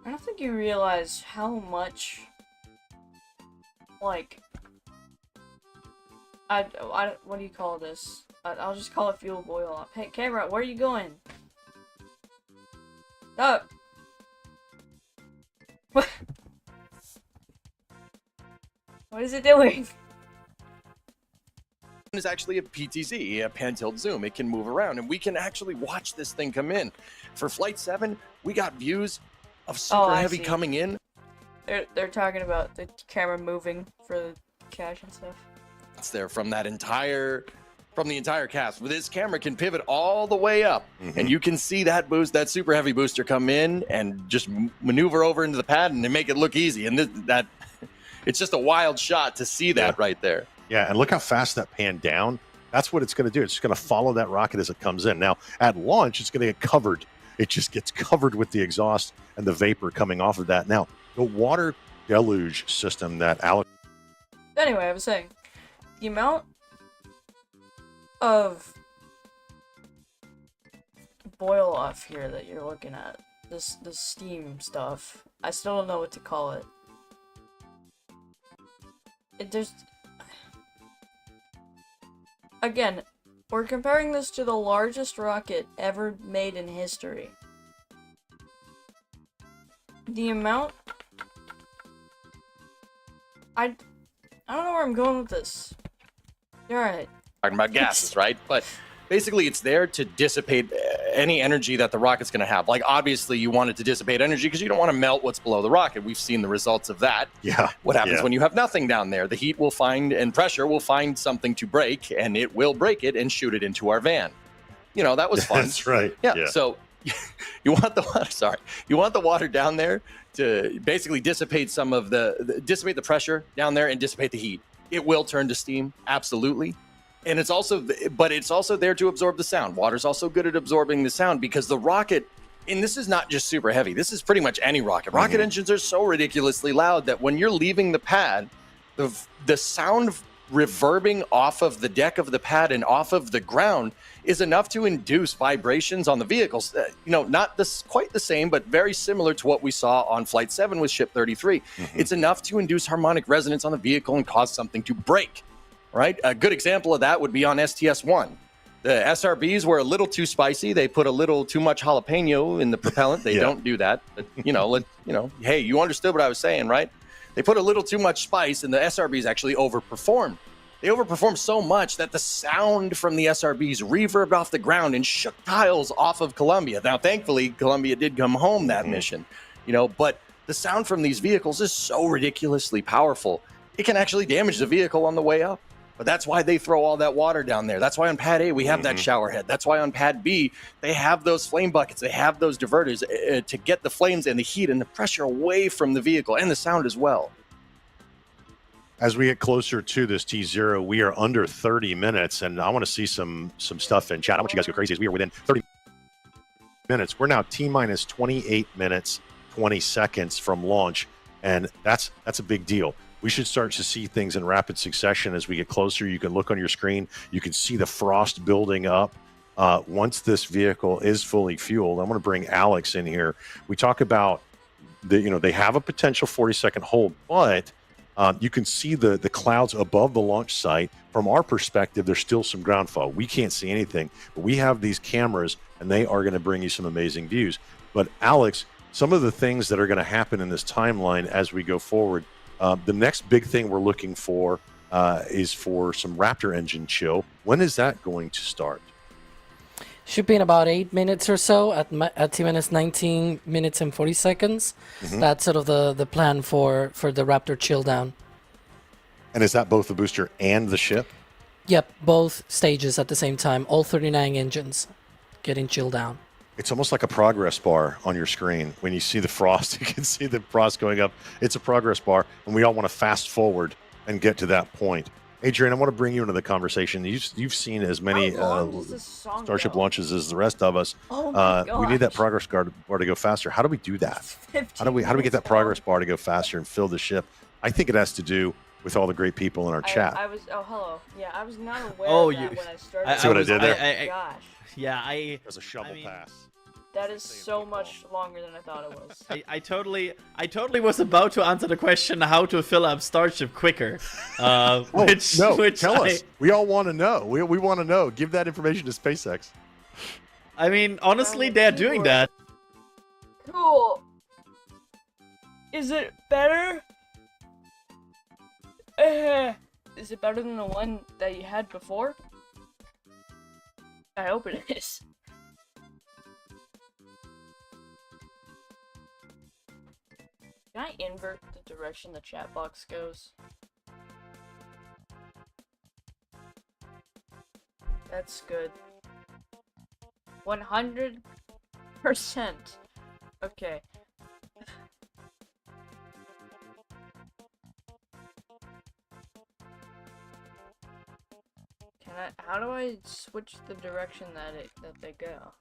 I don't think you realize how much, like, what do you call this? I'll just call it fuel boil off. Hey, camera, where are you going? Oh! What? What is it doing? Is actually a PTZ, a pan-tilt zoom. It can move around, and we can actually watch this thing come in. For Flight 7, we got views of Super Heavy coming in. They're talking about the camera moving for the cache and stuff. It's there from the entire cast. This camera can pivot all the way up, and you can see that Super Heavy booster come in and just maneuver over into the pad and make it look easy. And that it's just a wild shot to see that right there. Yeah, and look how fast that panned down. That's what it's going to do. It's just going to follow that rocket as it comes in. Now, at launch, it's going to get covered. It just gets covered with the exhaust and the vapor coming off of that. Now, the water deluge system that Alex... Anyway, I was saying, the amount of boil off here that you're looking at, this steam stuff, I still don't know what to call it. Again, we're comparing this to the largest rocket ever made in history. The amount... I don't know where I'm going with this. Alright. Talking about gases, right? But basically it's there to dissipate any energy that the rocket's going to have. Like, obviously, you want it to dissipate energy because you don't want to melt what's below the rocket. We've seen the results of that. Yeah. What happens when you have nothing down there? The heat will find and pressure will find something to break, and it will break it and shoot it into our van. You know, that was fun. That's right. Yeah. So you want the water. Sorry, you want the water down there to basically dissipate some of dissipate the pressure down there and dissipate the heat. It will turn to steam, absolutely. And it's also there to absorb the sound. Water's also good at absorbing the sound because the rocket, and this is not just super heavy. This is pretty much any rocket. Rocket engines are so ridiculously loud that when you're leaving the pad, the sound reverbing off of the deck of the pad and off of the ground is enough to induce vibrations on the vehicles. Not quite the same, but very similar to what we saw on Flight 7 with Ship 33. It's enough to induce harmonic resonance on the vehicle and cause something to break, right? A good example of that would be on STS-1. The SRBs were a little too spicy. They put a little too much jalapeno in the propellant. They don't do that. But, hey, you understood what I was saying, right? They put a little too much spice, and the SRBs actually overperformed. They overperformed so much that the sound from the SRBs reverbed off the ground and shook tiles off of Columbia. Now, thankfully, Columbia did come home that mission, but the sound from these vehicles is so ridiculously powerful. It can actually damage the vehicle on the way up. But that's why they throw all that water down there. That's why on Pad A, we have that shower head. That's why on Pad B, they have those flame buckets. They have those diverters to get the flames and the heat and the pressure away from the vehicle and the sound as well. As we get closer to this T0, we are under 30 minutes, and I want to see some stuff in chat. I want you guys to go crazy as we are within 30 minutes. We're now T-minus 28 minutes, 20 seconds from launch, and that's a big deal. We should start to see things in rapid succession as we get closer. You can look on your screen. You can see the frost building up. Once this vehicle is fully fueled, I'm going to bring Alex in here. We talk about they have a potential 40-second hold, but you can see the clouds above the launch site. From our perspective, there's still some ground fog. We can't see anything, but we have these cameras, and they are going to bring you some amazing views. But Alex, some of the things that are going to happen in this timeline as we go forward, the next big thing we're looking for is for some Raptor engine chill. When is that going to start? Should be in about 8 minutes or so at T-minus 19 minutes and 40 seconds. That's sort of the plan for the Raptor chill down. And is that both the booster and the ship? Yep, both stages at the same time. All 39 engines getting chilled down. It's almost like a progress bar on your screen. When you see the frost, you can see the frost going up. It's a progress bar, and we all want to fast forward and get to that point. Adrian, I want to bring you into the conversation. You've seen as many Starship launches as the rest of us. Oh my we need that progress bar to go faster. How do we do that? How do we get that progress bar to go faster and fill the ship? I think it has to do with all the great people in our chat. Hello. Yeah, I was not aware of that when I started. See what I did there? Gosh. Yeah, There's a shovel pass. That is so much longer than I thought it was. I totally was about to answer the question how to fill up Starship quicker. Tell us. We all want to know. We want to know. Give that information to SpaceX. I mean, honestly, they're doing that. Cool. Is it better? Is it better than the one that you had before? I hope it is. Can I invert the direction the chat box goes? That's good. 100%. Okay. How do I switch the direction that they go?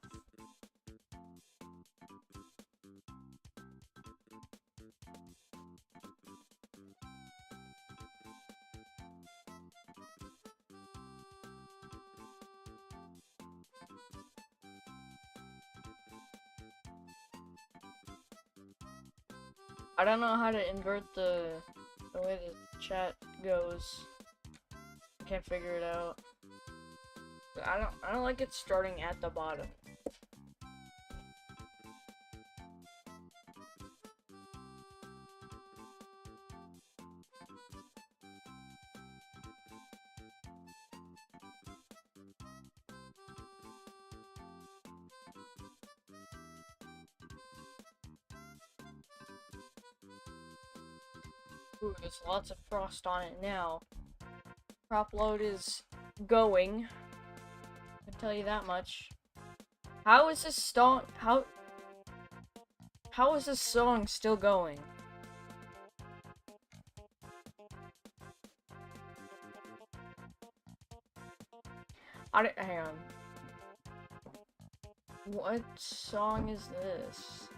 I don't know how to invert the way the chat goes. I can't figure it out. I don't like it starting at the bottom. Ooh, there's lots of frost on it now. Prop load is going. I can tell you that much. How is this song? How is this song still going? Hang on. What song is this?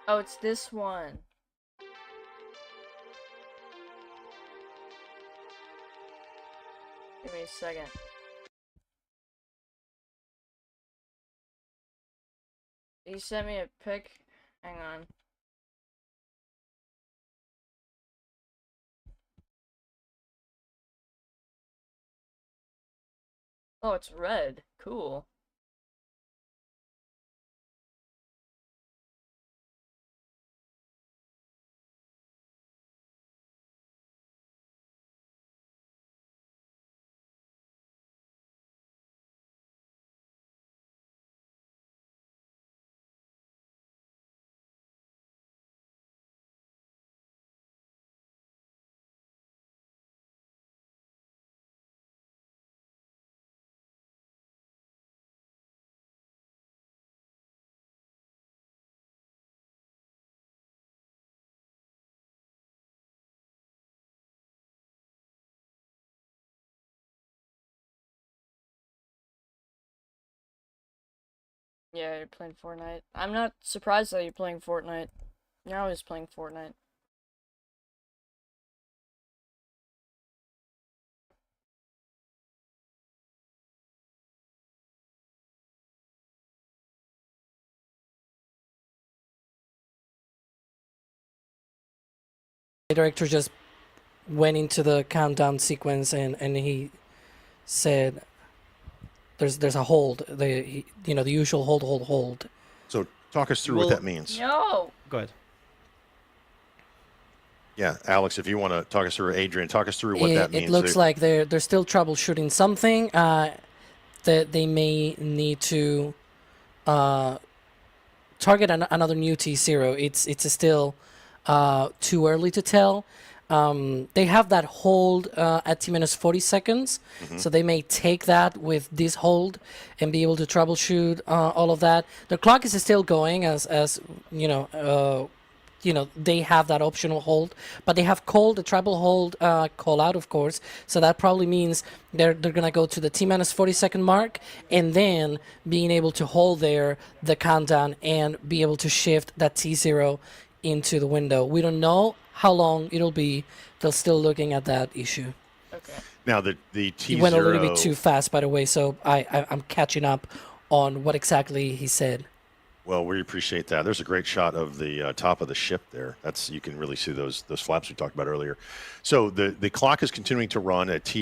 Oh, it's this one. Give me a second. You sent me a pic? Hang on. Oh, it's red. Cool. Yeah, you're playing Fortnite. I'm not surprised that you're playing Fortnite. You're always playing Fortnite. The director just went into the countdown sequence and he said there's a hold, the usual hold. So talk us through what that means. No. Go ahead. Yeah, Alex, if you want to talk us through, Adrian, talk us through what that means. It looks like they're still troubleshooting something that they may need to target another new T0. It's still too early to tell. They have that hold at T-minus 40 seconds, so they may take that with this hold and be able to troubleshoot all of that. The clock is still going as they have that optional hold, but they have called the tribal hold call out, of course. So that probably means they're gonna go to the T-minus 40 second mark and then being able to hold there the countdown and be able to shift that T0 into the window. We don't know how long it'll be. They're still looking at that issue. Okay. Now the T0 He went a little bit too fast, by the way, so I'm catching up on what exactly he said. Well, we appreciate that. There's a great shot of the top of the ship there. You can really see those flaps we talked about earlier. So the clock is continuing to run at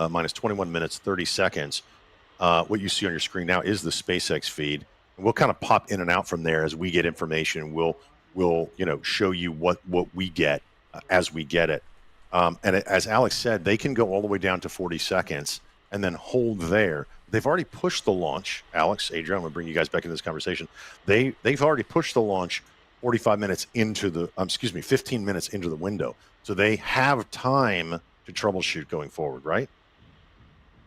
minus 21 minutes 30 seconds. What you see on your screen now is the SpaceX feed. And we'll kind of pop in and out from there as we get information. We'll show you what we get as we get it. As Alex said, they can go all the way down to 40 seconds and then hold there. They've already pushed the launch. Alex, Adrian, I'm going to bring you guys back into this conversation. They've already pushed the launch 15 minutes into the window. So they have time to troubleshoot going forward, right?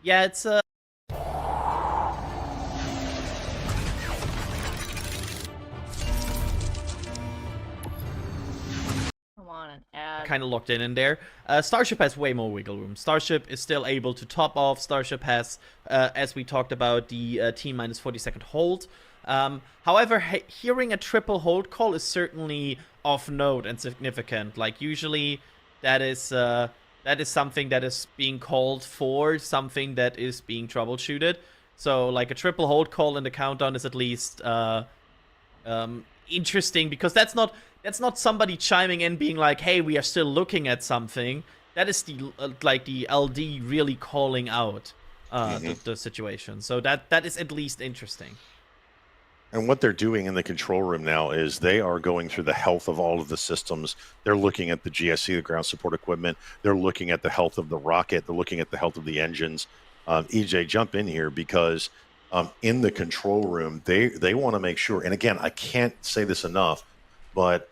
Yeah, it's kind of locked in there. Starship has way more wiggle room. Starship is still able to top off. Starship has, as we talked about, the T-minus 40 second hold. However, hearing a triple hold call is certainly of note and significant. Like, usually that is something that is being called for, something that is being troubleshooted. So, like, a triple hold call in the countdown is at least interesting, because that's not somebody chiming in being like, hey, we are still looking at something. That is the the LD really calling out the situation. So that is at least interesting. And what they're doing in the control room now is they are going through the health of all of the systems. They're looking at the GSC, the ground support equipment. They're looking at the health of the rocket. They're looking at the health of the engines. EJ, jump in here because in the control room, they want to make sure. And again, I can't say this enough, but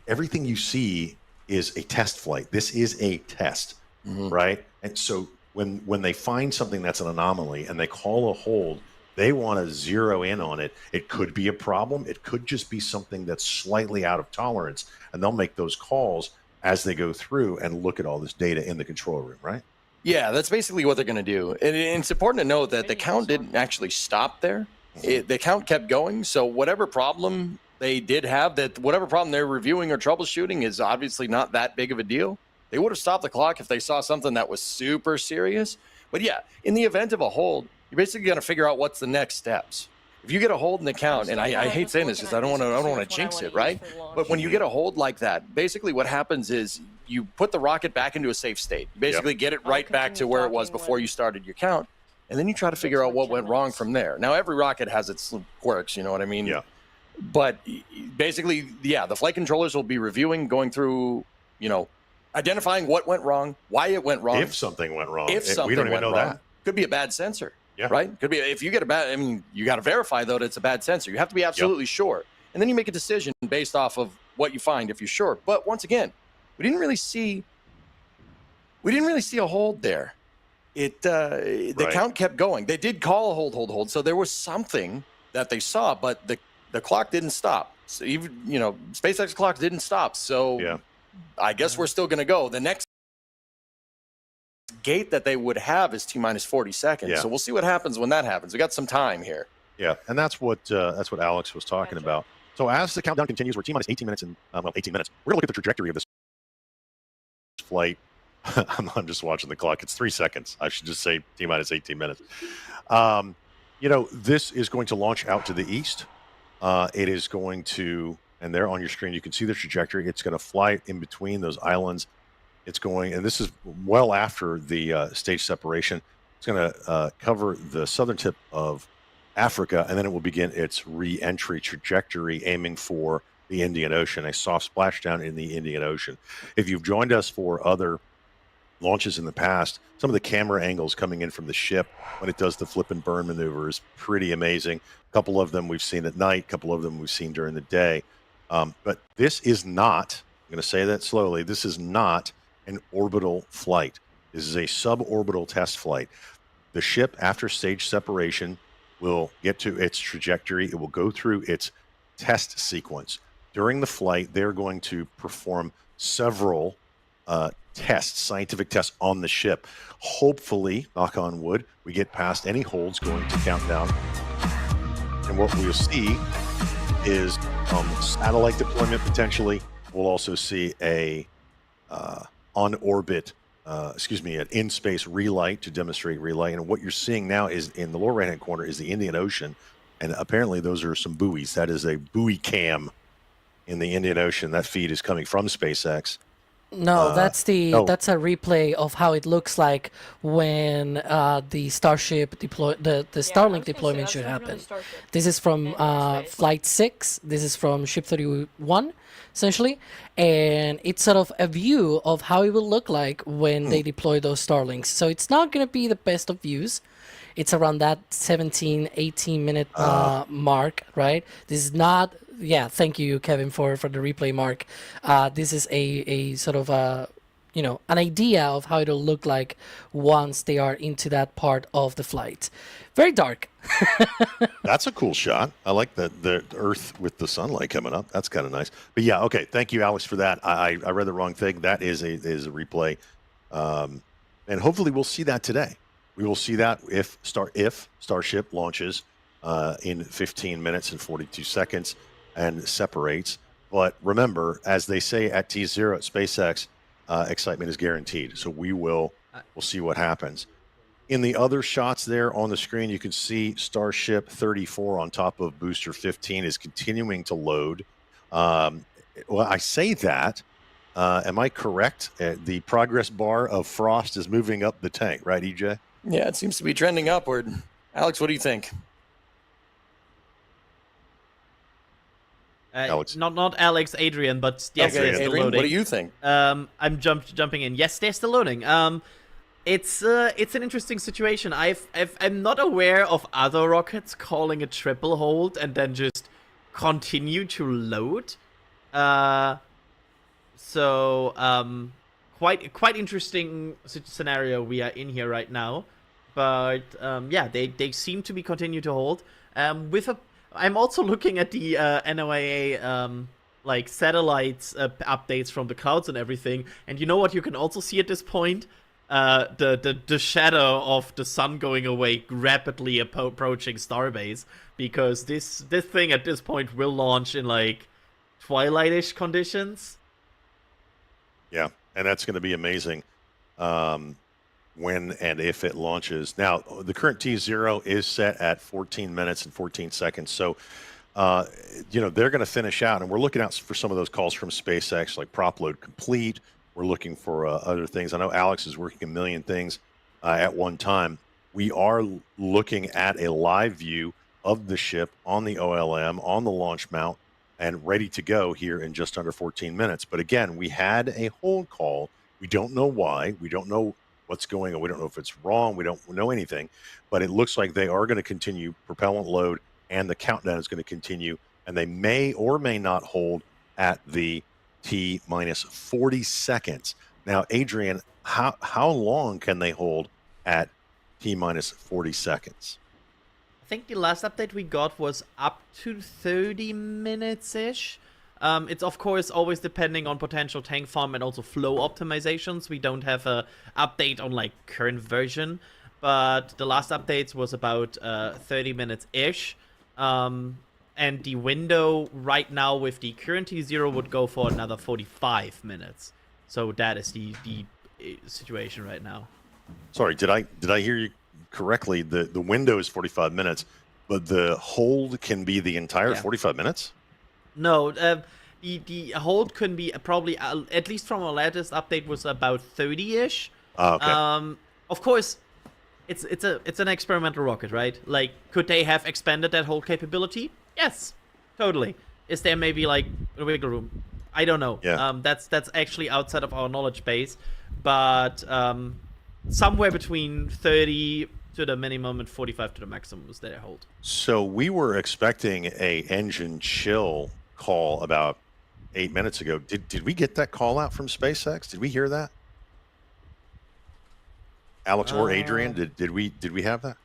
everything you see is a test flight. This is a test, right? And so when they find something that's an anomaly and they call a hold, they want to zero in on it. It could be a problem. It could just be something that's slightly out of tolerance, and they'll make those calls as they go through and look at all this data in the control room, right? Yeah, that's basically what they're going to do. And it's important to note that the count didn't actually stop there. The count kept going. So whatever problem they did have, whatever problem they're reviewing or troubleshooting is obviously not that big of a deal. They would have stopped the clock if they saw something that was super serious. But yeah, in the event of a hold, you're basically going to figure out what's the next steps. If you get a hold in the count, and I hate saying this because I don't want to jinx it, right? But when you get a hold like that, basically what happens is you put the rocket back into a safe state. You basically get it right back to where it was before you started your count, and then you try to figure out what went wrong from there. Now, every rocket has its quirks, you know what I mean? Yeah. But basically, yeah, the flight controllers will be reviewing, going through, identifying what went wrong, why it went wrong. If something went wrong. If something we don't even went know wrong. that. Could be a bad sensor. Yeah. Right? Could be if you get a bad. I mean, you got to verify though that it's a bad sensor. You have to be absolutely sure, and then you make a decision based off of what you find if you're sure. But once again, we didn't really see a hold there. The count kept going. They did call a hold. So there was something that they saw, but the clock didn't stop. So even SpaceX clock didn't stop. So I guess we're still going to go. The next gate that they would have is T-minus 40 seconds. Yeah. So we'll see what happens when that happens. We got some time here. Yeah, and that's what Alex was talking about. So as the countdown continues, we're T-minus 18 minutes and 18 minutes. We're going to look at the trajectory of this flight. I'm just watching the clock. It's 3 seconds. I should just say T-minus 18 minutes. This is going to launch out to the east. It is going to, and there on your screen, you can see the trajectory. It's going to fly in between those islands. It's going, and this is well after the stage separation. It's going to cover the southern tip of Africa, and then it will begin its re-entry trajectory, aiming for the Indian Ocean, a soft splashdown in the Indian Ocean. If you've joined us for other launches in the past, some of the camera angles coming in from the ship when it does the flip and burn maneuver is pretty amazing. A couple of them we've seen at night, a couple of them we've seen during the day. But this is not, I'm going to say that slowly, this is not an orbital flight. This is a suborbital test flight. The ship, after stage separation, will get to its trajectory. It will go through its test sequence. During the flight, they're going to perform several tests, scientific tests on the ship. Hopefully, knock on wood, we get past any holds going to countdown. And what we'll see is satellite deployment potentially. We'll also see a on-orbit, an in-space relight to demonstrate relight. And what you're seeing now is in the lower right-hand corner is the Indian Ocean. And apparently those are some buoys. That is a buoy cam in the Indian Ocean. That feed is coming from SpaceX. No, that's a replay of how it looks like when the Starship the Starlink deployment should happen. This is from Flight 6. This is from Ship 31, essentially, and it's sort of a view of how it will look like when they deploy those Starlinks. So it's not going to be the best of views. It's around that 17, 18 minute mark, right? This is not. Yeah, thank you, Kevin, for the replay mark. This is a sort of an idea of how it'll look like once they are into that part of the flight. Very dark. That's a cool shot. I like the Earth with the sunlight coming up. That's kind of nice. But yeah, okay. Thank you, Alex, for that. I read the wrong thing. That is a replay, and hopefully we'll see that today. We will see that if Starship launches in 15 minutes and 42 seconds. And separates. But remember, as they say at T0 at SpaceX, excitement is guaranteed. So we'll see what happens. In the other shots there on the screen, you can see Starship 34 on top of Booster 15 is continuing to load. Well, I say that. Am I correct? The progress bar of frost is moving up the tank, right, EJ? Yeah, it seems to be trending upward. Alex, what do you think? Alex. Not Alex, Adrian, but yes, okay, they're still Adrian, loading. what do you think? I'm jumping in. Yes, they're still loading. It's an interesting situation. I'm not aware of other rockets calling a triple hold and then just continue to load. Quite interesting scenario we are in here right now. But yeah, they seem to be continue to hold. I'm also looking at the NOAA like satellites updates from the clouds and everything. And you know what you can also see at this point? The shadow of the sun going away rapidly approaching Starbase, because this thing at this point will launch in like twilight-ish conditions. Yeah, and that's going to be amazing when and if it launches. Now, the current T0 is set at 14 minutes and 14 seconds. So, they're going to finish out, and we're looking out for some of those calls from SpaceX, like prop load complete. We're looking for other things. I know Alex is working a million things at one time. We are looking at a live view of the ship on the OLM, on the launch mount, and ready to go here in just under 14 minutes. But again, we had a hold call. We don't know why. We don't know what's going on. We don't know if it's wrong. We don't know anything. But it looks like they are going to continue propellant load, and the countdown is going to continue. And they may or may not hold at the T minus 40 seconds. Now, Adrian, how long can they hold at T minus 40 seconds? I think the last update we got was up to 30 minutes-ish. It's of course always depending on potential tank farm and also flow optimizations. We don't have a update on like current version, but the last updates was about 30 minutes-ish. And the window right now with the current T0 would go for another 45 minutes. So that is the situation right now. Sorry, did I hear you correctly? The window is 45 minutes, but the hold can be the entire 45 minutes? No, the hold can be probably, at least from our latest update, was about 30-ish. Okay. Of course, it's an experimental rocket, right? Like, could they have expanded that hold capability? Yes, totally. Is there maybe like a wiggle room? I don't know. Yeah. That's actually outside of our knowledge base, but somewhere between 30 to the minimum and 45 to the maximum is their hold. So we were expecting a engine chill call about 8 minutes ago. Did we get that call out from SpaceX? Did we hear that? Alex or Adrian, did we have that?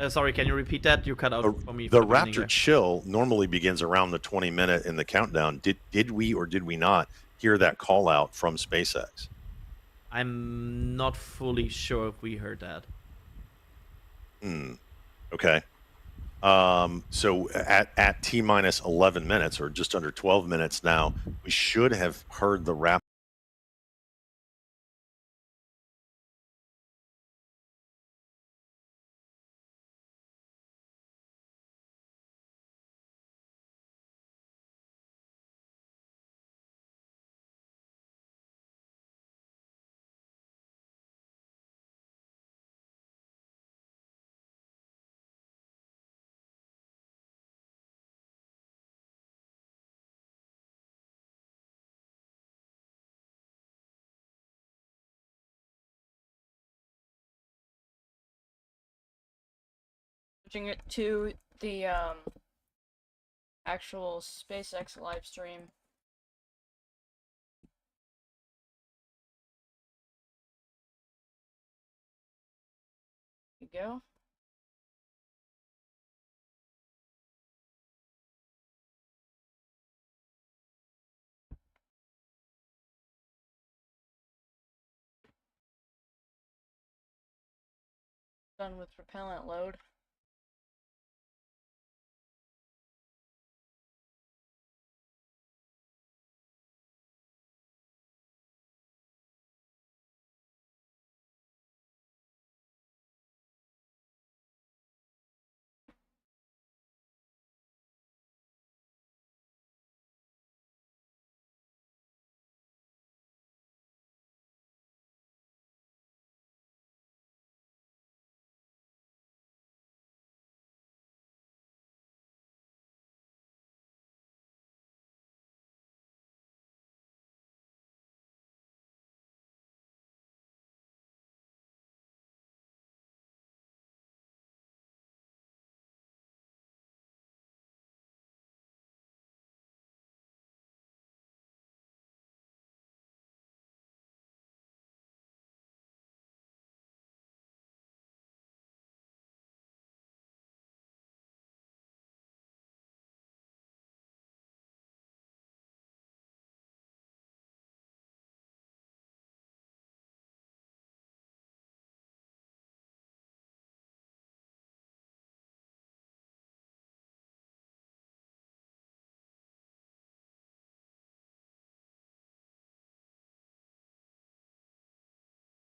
Sorry, can you repeat that? You cut out for me. The Raptor chill normally begins around the 20-minute in the countdown. Did we or did we not hear that call out from SpaceX? I'm not fully sure if we heard that. Okay. So at T minus 11 minutes, or just under 12 minutes now, we should have heard the Raptor. Switching it to the actual SpaceX live stream. There you go. Done with propellant load.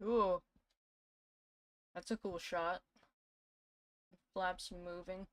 Ooh. That's a cool shot. Flaps moving.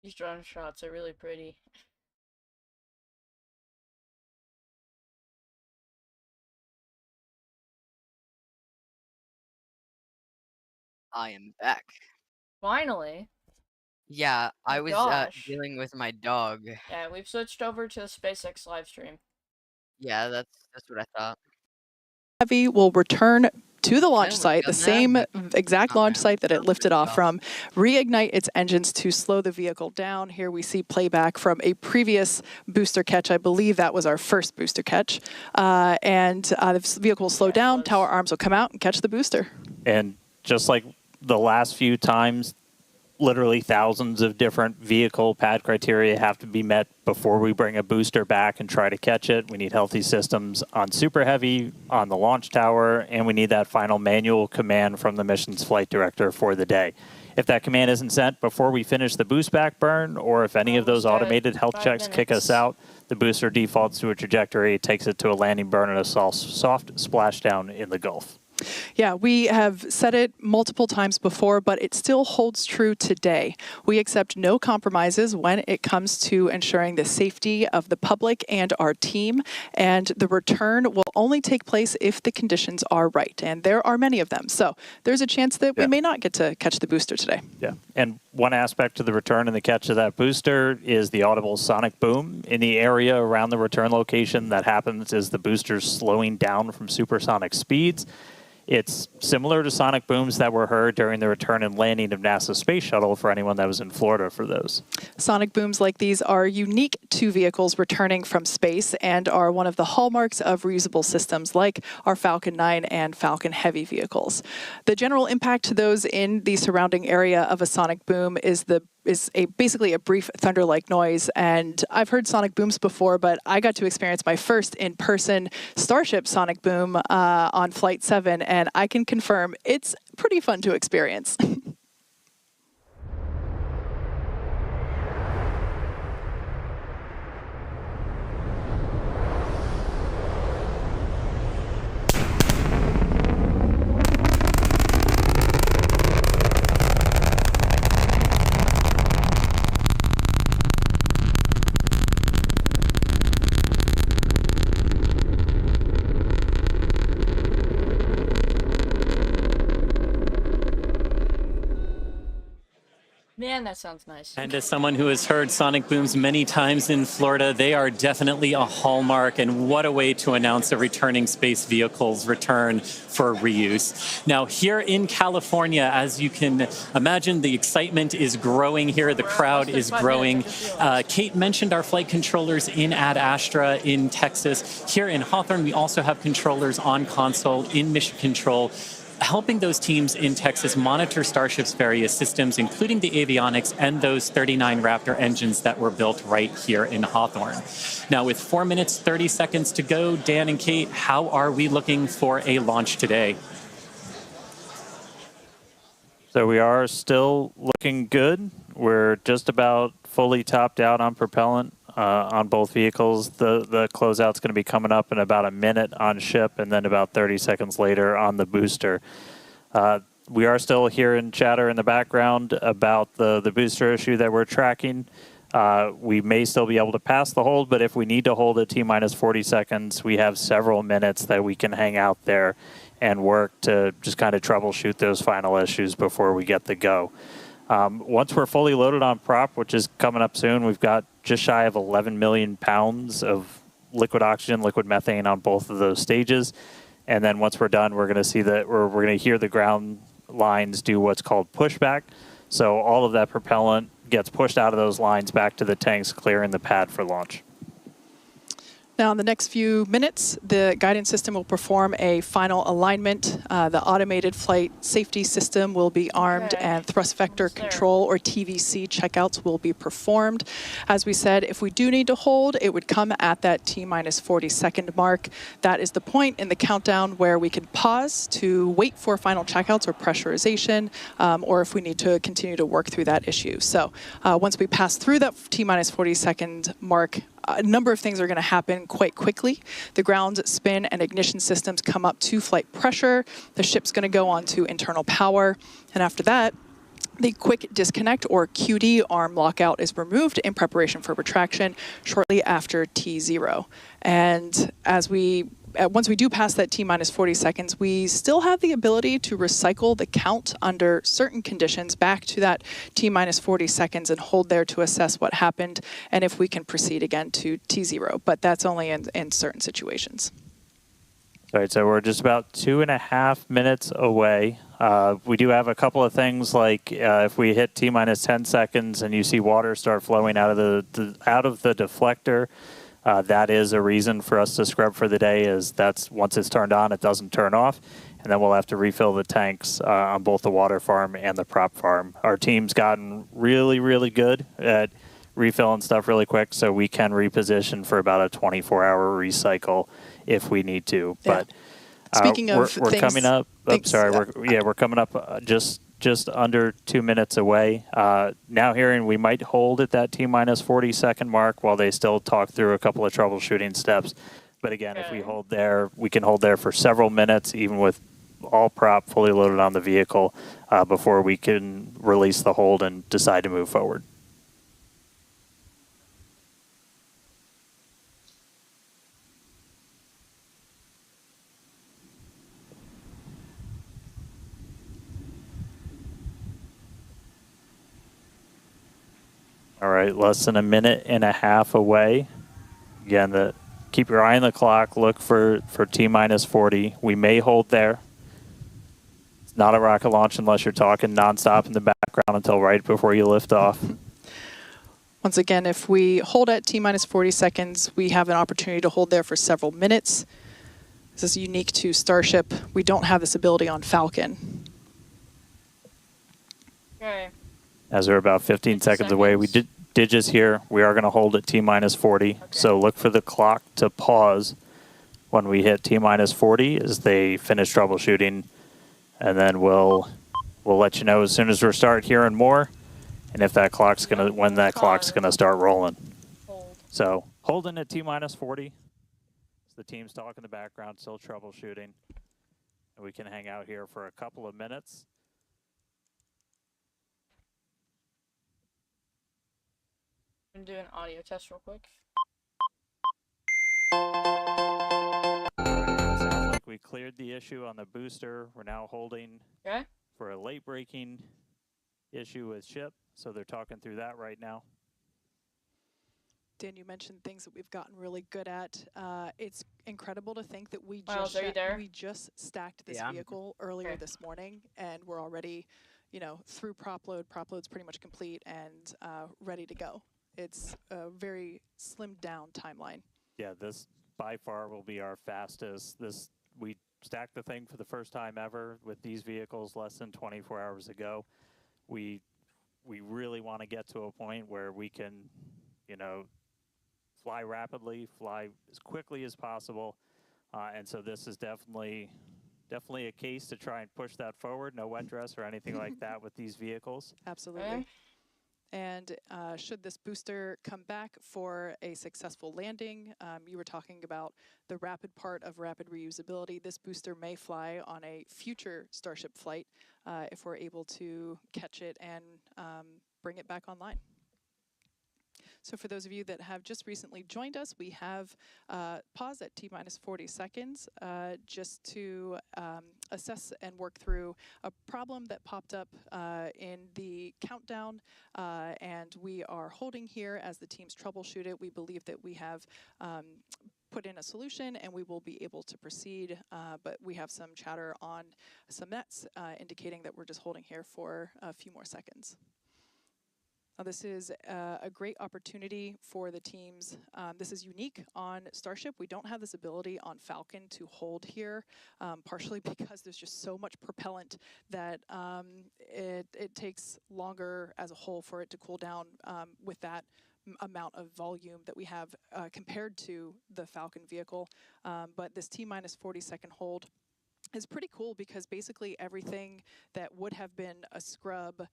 These drone shots are really pretty. I am back. Finally. Yeah, I Oh was gosh. dealing with my dog. Yeah, we've switched over to the SpaceX live stream. Yeah, that's what I thought. Heavy will return to the launch we're site, the good now, same but exact not launch really. site that it Not lifted really off off. from, reignite its engines to slow the vehicle down. Here we see playback from a previous booster catch. I believe that was our first booster catch. The vehicle will slow Yeah, it down, was. tower arms will come out and catch the booster. And just like the last few times, literally thousands of different vehicle pad criteria have to be met before we bring a booster back and try to catch it. We need healthy systems on Super Heavy, on the launch tower, and we need that final manual command from the mission's flight director for the day. If that command isn't sent before we finish the boost back burn, or if any of those Almost automated health 5 checks kick us minutes. out, the booster defaults to a trajectory, takes it to a landing burn and a soft splashdown in the Gulf. Yeah, we have said it multiple times before, but it still holds true today. We accept no compromises when it comes to ensuring the safety of the public and our team, and the return will only take place if the conditions are right, and there are many of them. So there's a chance that we may not get to catch the booster today. Yeah, and one aspect to the return and the catch of that booster is the audible sonic boom. In the area around the return location, that happens as the booster's slowing down from supersonic speeds. It's similar to sonic booms that were heard during the return and landing of NASA's space shuttle for anyone that was in Florida for those. Sonic booms like these are unique to vehicles returning from space and are one of the hallmarks of reusable systems like our Falcon 9 and Falcon Heavy vehicles. The general impact to those in the surrounding area of a sonic boom is basically a brief thunder-like noise, and I've heard sonic booms before, but I got to experience my first in-person Starship sonic boom on Flight 7, and I can confirm it's pretty fun to experience. Man, that sounds nice. And as someone who has heard sonic booms many times in Florida, they are definitely a hallmark, and what a way to announce a returning space vehicle's return for reuse. Now, here in California, as you can imagine, the excitement is growing here. The crowd is growing. Kate mentioned our flight controllers in Ad Astra in Texas. Here in Hawthorne, we also have controllers on console in Mission Control, helping those teams in Texas monitor Starship's various systems, including the avionics and those 39 Raptor engines that were built right here in Hawthorne. Now, with 4 minutes, 30 seconds to go, Dan and Kate, how are we looking for a launch today? So we are still looking good. We're just about fully topped out on propellant on both vehicles. The closeout's going to be coming up in about a minute on ship, and then about 30 seconds later on the booster. We are still hearing chatter in the background about the booster issue that we're tracking. We may still be able to pass the hold, but if we need to hold at T-minus 40 seconds, we have several minutes that we can hang out there and work to just kind of troubleshoot those final issues before we get the go. Once we're fully loaded on prop, which is coming up soon, we've got just shy of 11 million pounds of liquid oxygen, liquid methane on both of those stages. And then once we're done, we're going to see that we're going to hear the ground lines do what's called pushback. So all of that propellant gets pushed out of those lines back to the tanks, clearing the pad for launch. Now, in the next few minutes, the guidance system will perform a final alignment. The automated flight safety system will be armed, and thrust vector control, or TVC, checkouts will be performed. As we said, if we do need to hold, it would come at that T-minus 40-second mark. That is the point in the countdown where we can pause to wait for final checkouts or pressurization, or if we need to continue to work through that issue. So once we pass through that T-minus 40-second mark, a number of things are going to happen quite quickly. The ground spin and ignition systems come up to flight pressure. The ship's going to go on to internal power. And after that, the quick disconnect, or QD, arm lockout is removed in preparation for retraction shortly after T0. And once we do pass that T-minus 40 seconds, we still have the ability to recycle the count under certain conditions back to that T-minus 40 seconds and hold there to assess what happened and if we can proceed again to T0. But that's only in certain situations. All right, so we're just about 2.5 minutes away. We do have a couple of things, like if we hit T-minus 10 seconds and you see water start flowing out of the deflector, that is a reason for us to scrub for the day. Is that's once it's turned on, it doesn't turn off, and then we'll have to refill the tanks on both the water farm and the prop farm. Our team's gotten really, really good at refilling stuff really quick, so we can reposition for about a 24-hour recycle if we need to. Yeah. But speaking of we're things, coming up. We're coming up just under 2 minutes away. Now hearing we might hold at that T-minus 40-second mark while they still talk through a couple of troubleshooting steps. But again, if we hold there, we can hold there for several minutes, even with all prop fully loaded on the vehicle, before we can release the hold and decide to move forward. All right, less than a minute and a half away. Again, keep your eye on the clock. Look for T-minus 40. We may hold there. It's not a rocket launch unless you're talking nonstop in the background until right before you lift off. Once again, if we hold at T-minus 40 seconds, we have an opportunity to hold there for several minutes. This is unique to Starship. We don't have this ability on Falcon. Okay. As we're about 15 seconds away, we did just hear we are going to hold at T-minus 40. Okay. So look for the clock to pause when we hit T-minus 40 as they finish troubleshooting. And then we'll let you know as soon as we start hearing more, and if that clock's when that clock's gonna start rolling. So holding at T-minus 40. The team's talking in the background, still troubleshooting, and we can hang out here for a couple of minutes. I'm gonna do an audio test real quick. Sounds like we cleared the issue on the booster. We're now holding for a late braking issue with ship, so they're talking through that right now. Dan, you mentioned things that we've gotten really good at. It's incredible to think that we just stacked this vehicle earlier this morning, and we're already, through prop load. Prop load's pretty much complete and ready to go. It's a very slimmed down timeline. Yeah, this by far will be our fastest. We stacked the thing for the first time ever with these vehicles less than 24 hours ago. We really want to get to a point where we can, fly rapidly, fly as quickly as possible. And so this is definitely definitely a case to try and push that forward. No wet dress or anything like that with these vehicles. Absolutely. And should this booster come back for a successful landing, you were talking about the rapid part of rapid reusability. This booster may fly on a future Starship flight if we're able to catch it and bring it back online. So for those of you that have just recently joined us, we have paused at T-minus 40 seconds just to assess and work through a problem that popped up in the countdown, and we are holding here as the teams troubleshoot it. We believe that we have put in a solution and we will be able to proceed, but we have some chatter on some nets indicating that we're just holding here for a few more seconds. Now, this is a great opportunity for the teams. This is unique on Starship. We don't have this ability on Falcon to hold here, partially because there's just so much propellant that it takes longer as a whole for it to cool down with that amount of volume that we have compared to the Falcon vehicle. But this T-minus 40-second hold is pretty cool because basically everything that would have been a scrub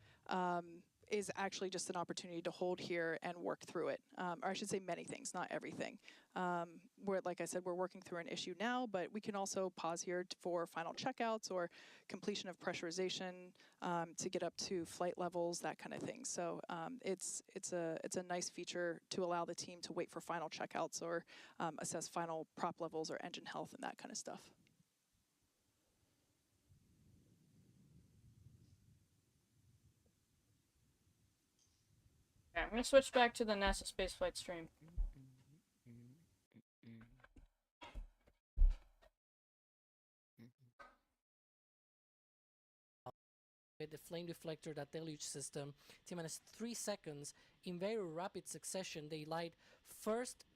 is actually just an opportunity to hold here and work through it. Or I should say many things, not everything. Like I said, we're working through an issue now, but we can also pause here for final checkouts or completion of pressurization to get up to flight levels, that kind of thing. So it's a nice feature to allow the team to wait for final checkouts or assess final prop levels or engine health and that kind of stuff. Okay, I'm gonna switch back to the NASA spaceflight stream. With the flame deflector, that deluge system, T-minus 3 seconds, in very rapid succession, they light first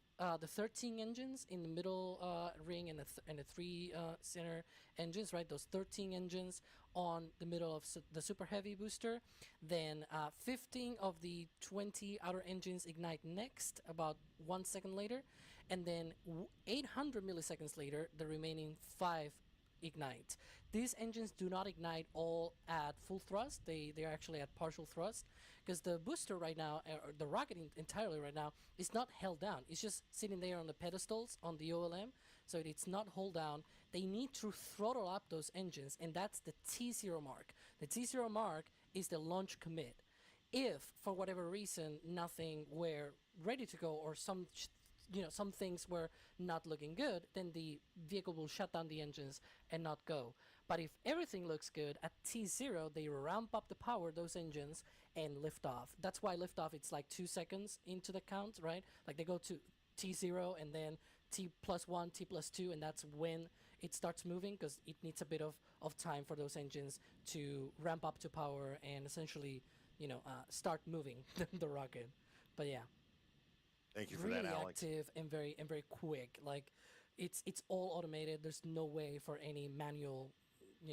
the 13 engines in the middle ring and the 3 center engines, right? Those 13 engines on the middle of the super heavy booster. Then 15 of the 20 outer engines ignite next, about 1 second later. And then 800 milliseconds later, the remaining 5 ignite. These engines do not ignite all at full thrust. They're actually at partial thrust because the booster right now, or the rocket entirely right now, is not held down. It's just sitting there on the pedestals on the OLM, so it's not held down. They need to throttle up those engines, and that's the T0 mark. The T0 mark is the launch commit. If, for whatever reason, nothing were ready to go or some things were not looking good, then the vehicle will shut down the engines and not go. But if everything looks good, at T0, they ramp up the power, those engines, and lift off. That's why liftoff, it's like 2 seconds into the count, right? Like they go to T0 and then T+1, T+2, and that's when it starts moving because it needs a bit of time for those engines to ramp up to power and essentially, start moving the rocket. But yeah. Thank you for really that, Alex. Active and very quick. Like it's all automated. There's no way for any manual,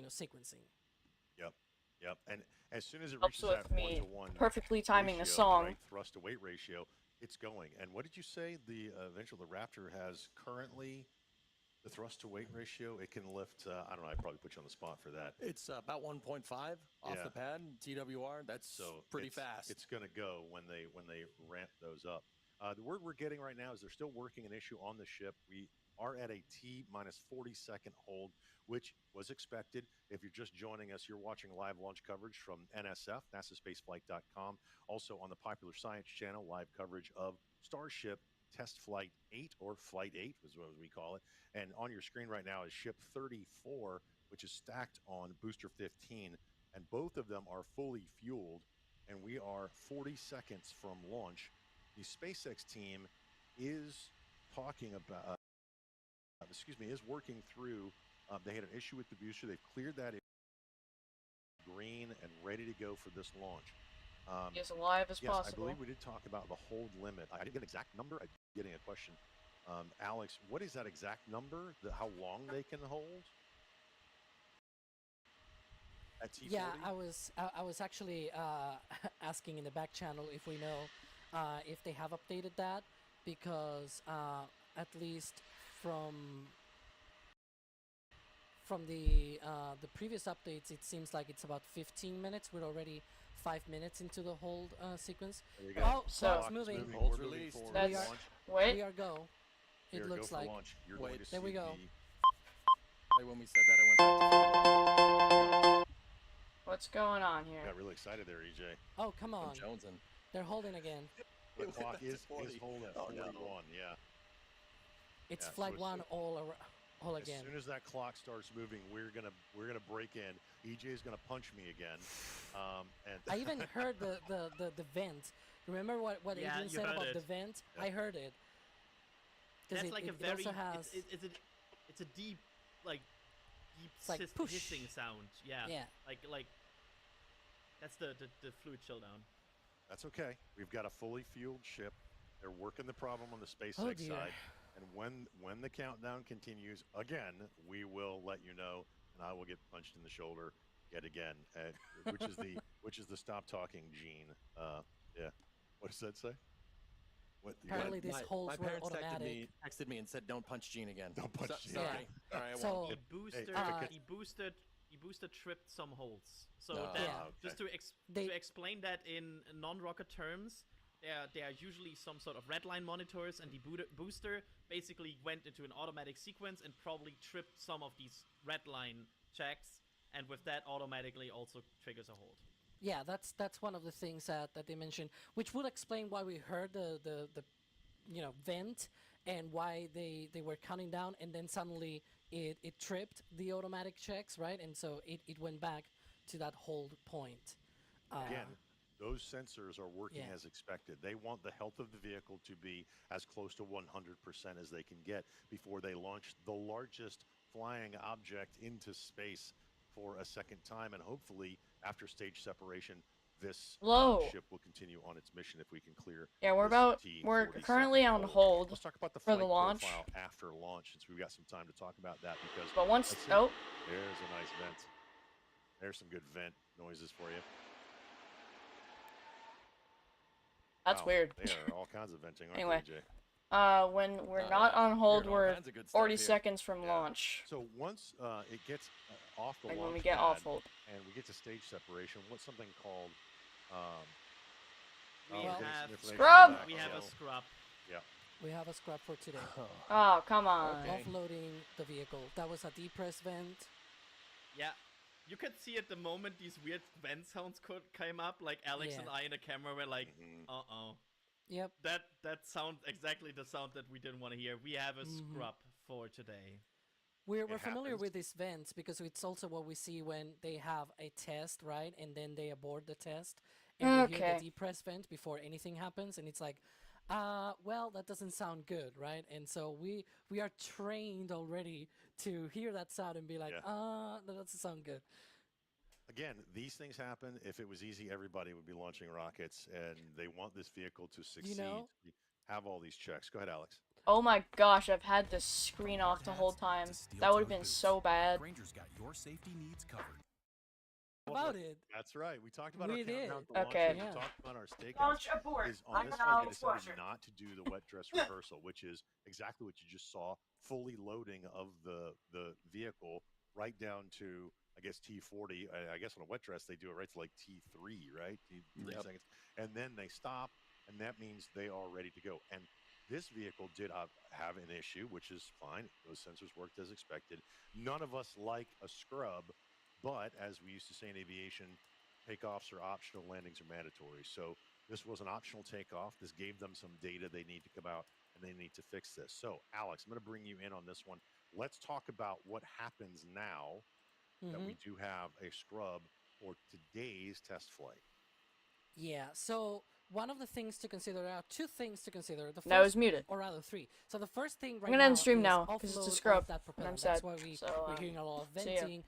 sequencing. Yep. And as soon as it Helps reaches that with me 1-to-1 perfectly timing the ratio, song. right, thrust to weight ratio, it's going. And what did you say? The eventually the Raptor has currently the thrust to weight ratio. It can lift. I don't know. I probably put you on the spot for that. It's about 1.5 off the pad TWR. That's pretty fast. It's going to go when they ramp those up. The word we're getting right now is they're still working an issue on the ship. We are at a T-minus 40-second hold, which was expected. If you're just joining us, you're watching live launch coverage from NSF, NASAspaceflight.com. Also on the Popular Science channel, live coverage of Starship Test Flight 8, or Flight 8 is what we call it. And on your screen right now is Ship 34, which is stacked on Booster 15. And both of them are fully fueled, and we are 40 seconds from launch. The SpaceX team is talking about, is working through, they had an issue with the booster. They've cleared that green and ready to go for this launch. As alive as yes, possible. I believe we did talk about the hold limit. I didn't get an exact number. I'm getting a question. Alex, what is that exact number? How long they can hold? At T40? Yeah, I was actually asking in the back channel if we know if they have updated that, because at least from from the previous updates, it seems like it's about 15 minutes. We're already 5 minutes into the hold sequence. There you go. Oh, So- clock's moving. Holds We're moving released. forward. That's Launch. wait. We are go. It Here, looks go for like. launch. You're Wait, going to there we see go. Right when we said that, I went back to What's going on You here? got really excited there, EJ. Oh, come on. Jonesing. They're holding again. The It clock went to is 40. holding at Oh, no. 41. Yeah. It's Yeah, so flight it's- one all As again. soon as that clock starts moving, we're gonna break in. EJ is gonna punch me again. And I even heard the vent. Remember what Yeah, Adrian you said heard about it. the vent? Yeah. I heard it. 'Cause That's like a it very. also has, It's a deep, like, deep like push. hissing sound. Yeah. yeah. Like. That's the fluid chill down. that's okay. We've got a fully fueled ship. They're working the problem on the SpaceX Oh, dear. side. And when the countdown continues again, we will let you know, and I will get punched in the shoulder yet again, which is the stop talking gene. Yeah. What does that say? What? Apparently these holds my were parents automatic. texted me and said, "Don't punch Gene again." Don't punch Gene. Sorry. Yeah. All right, I So- won't. He boosted tripped some holes. So Oh, that, Yeah. just They- to explain that in non-rocket terms, there are usually some sort of redline monitors, and the booster basically went into an automatic sequence and probably tripped some of these redline checks, and with that automatically also triggers a hold. Yeah, that's one of the things that they mentioned, which would explain why we heard the vent and why they were counting down, and then suddenly it tripped the automatic checks, right? And so it went back to that hold point. Again, those sensors are working Yeah. as expected. They want the health of the vehicle to be as close to 100% as they can get before they launch the largest flying object into space for a second time. And hopefully, after stage separation, this Hello. ship will continue on its mission if we can clear. Yeah, we're this we're T-47 currently on hold Let's talk about the for the flight launch. profile after launch, since we've got some time to talk about that. Because But once let's see. oh, There's a nice vent. There's some good vent noises for you. that's Wow, weird. They are all kinds of venting, aren't Anyway. they, Jay? When we're not on hold, Hearing all we're kinds of good stuff 40 here. seconds from Yeah. launch. So once it gets off the Like when launch we get pad off hold. and we get to stage separation, what's something called? We we're getting some have information Scrub! back. We have a So, scrub. We have a scrap for today. Oh, come on. Okay. Offloading the vehicle. That was a depress vent. Yeah. You could see at the moment these weird vent sounds came up, like Alex Yeah. and I in the camera were like, Mhm. uh-oh. Yep. That sound, exactly the sound that we didn't want to hear. We have a scrub for today. We're It familiar happens. with these vents because it's also what we see when they have a test, right? And then they abort the test. And we hear Okay. the depress vent before anything happens. And it's like, well, that doesn't sound good, right? And so we are trained already to hear that sound and be like, Yeah. that doesn't sound good. Again, these things happen. If it was easy, everybody would be launching rockets, and they want this vehicle to succeed. know- Have all these checks. Go ahead, Alex. Oh my gosh, I've had the screen off the whole time. That would have been so bad. Granger's got your safety needs covered. About it. That's right. We talked about We our countdown did. to launch, Okay. and Yeah. we talked about our stakeouts. Launch abort. Is on this one, they decided not to do the wet dress reversal, which is exactly what you just saw, fully loading of the vehicle right down to, I guess, T40. I guess on a wet dress, they do it right to like T3, right? T3 Yep. seconds. And then they stop, and that means they are ready to go. And this vehicle did have an issue, which is fine. Those sensors worked as expected. None of us like a scrub, but as we used to say in aviation, takeoffs are optional, landings are mandatory. So this was an optional takeoff. This gave them some data. They need to come out and they need to fix this. So, Alex, I'm going to bring you in on this one. Let's talk about what happens now that we do have a scrub for today's test flight. Yeah, so one of the things to consider, there are two things to consider. The first, That was muted. or rather three. So the first thing right gonna end now stream is now, 'cause it's a offload of scrub, that and propeller. I'm That's sad. why So, we're hearing a lot of see ya. venting.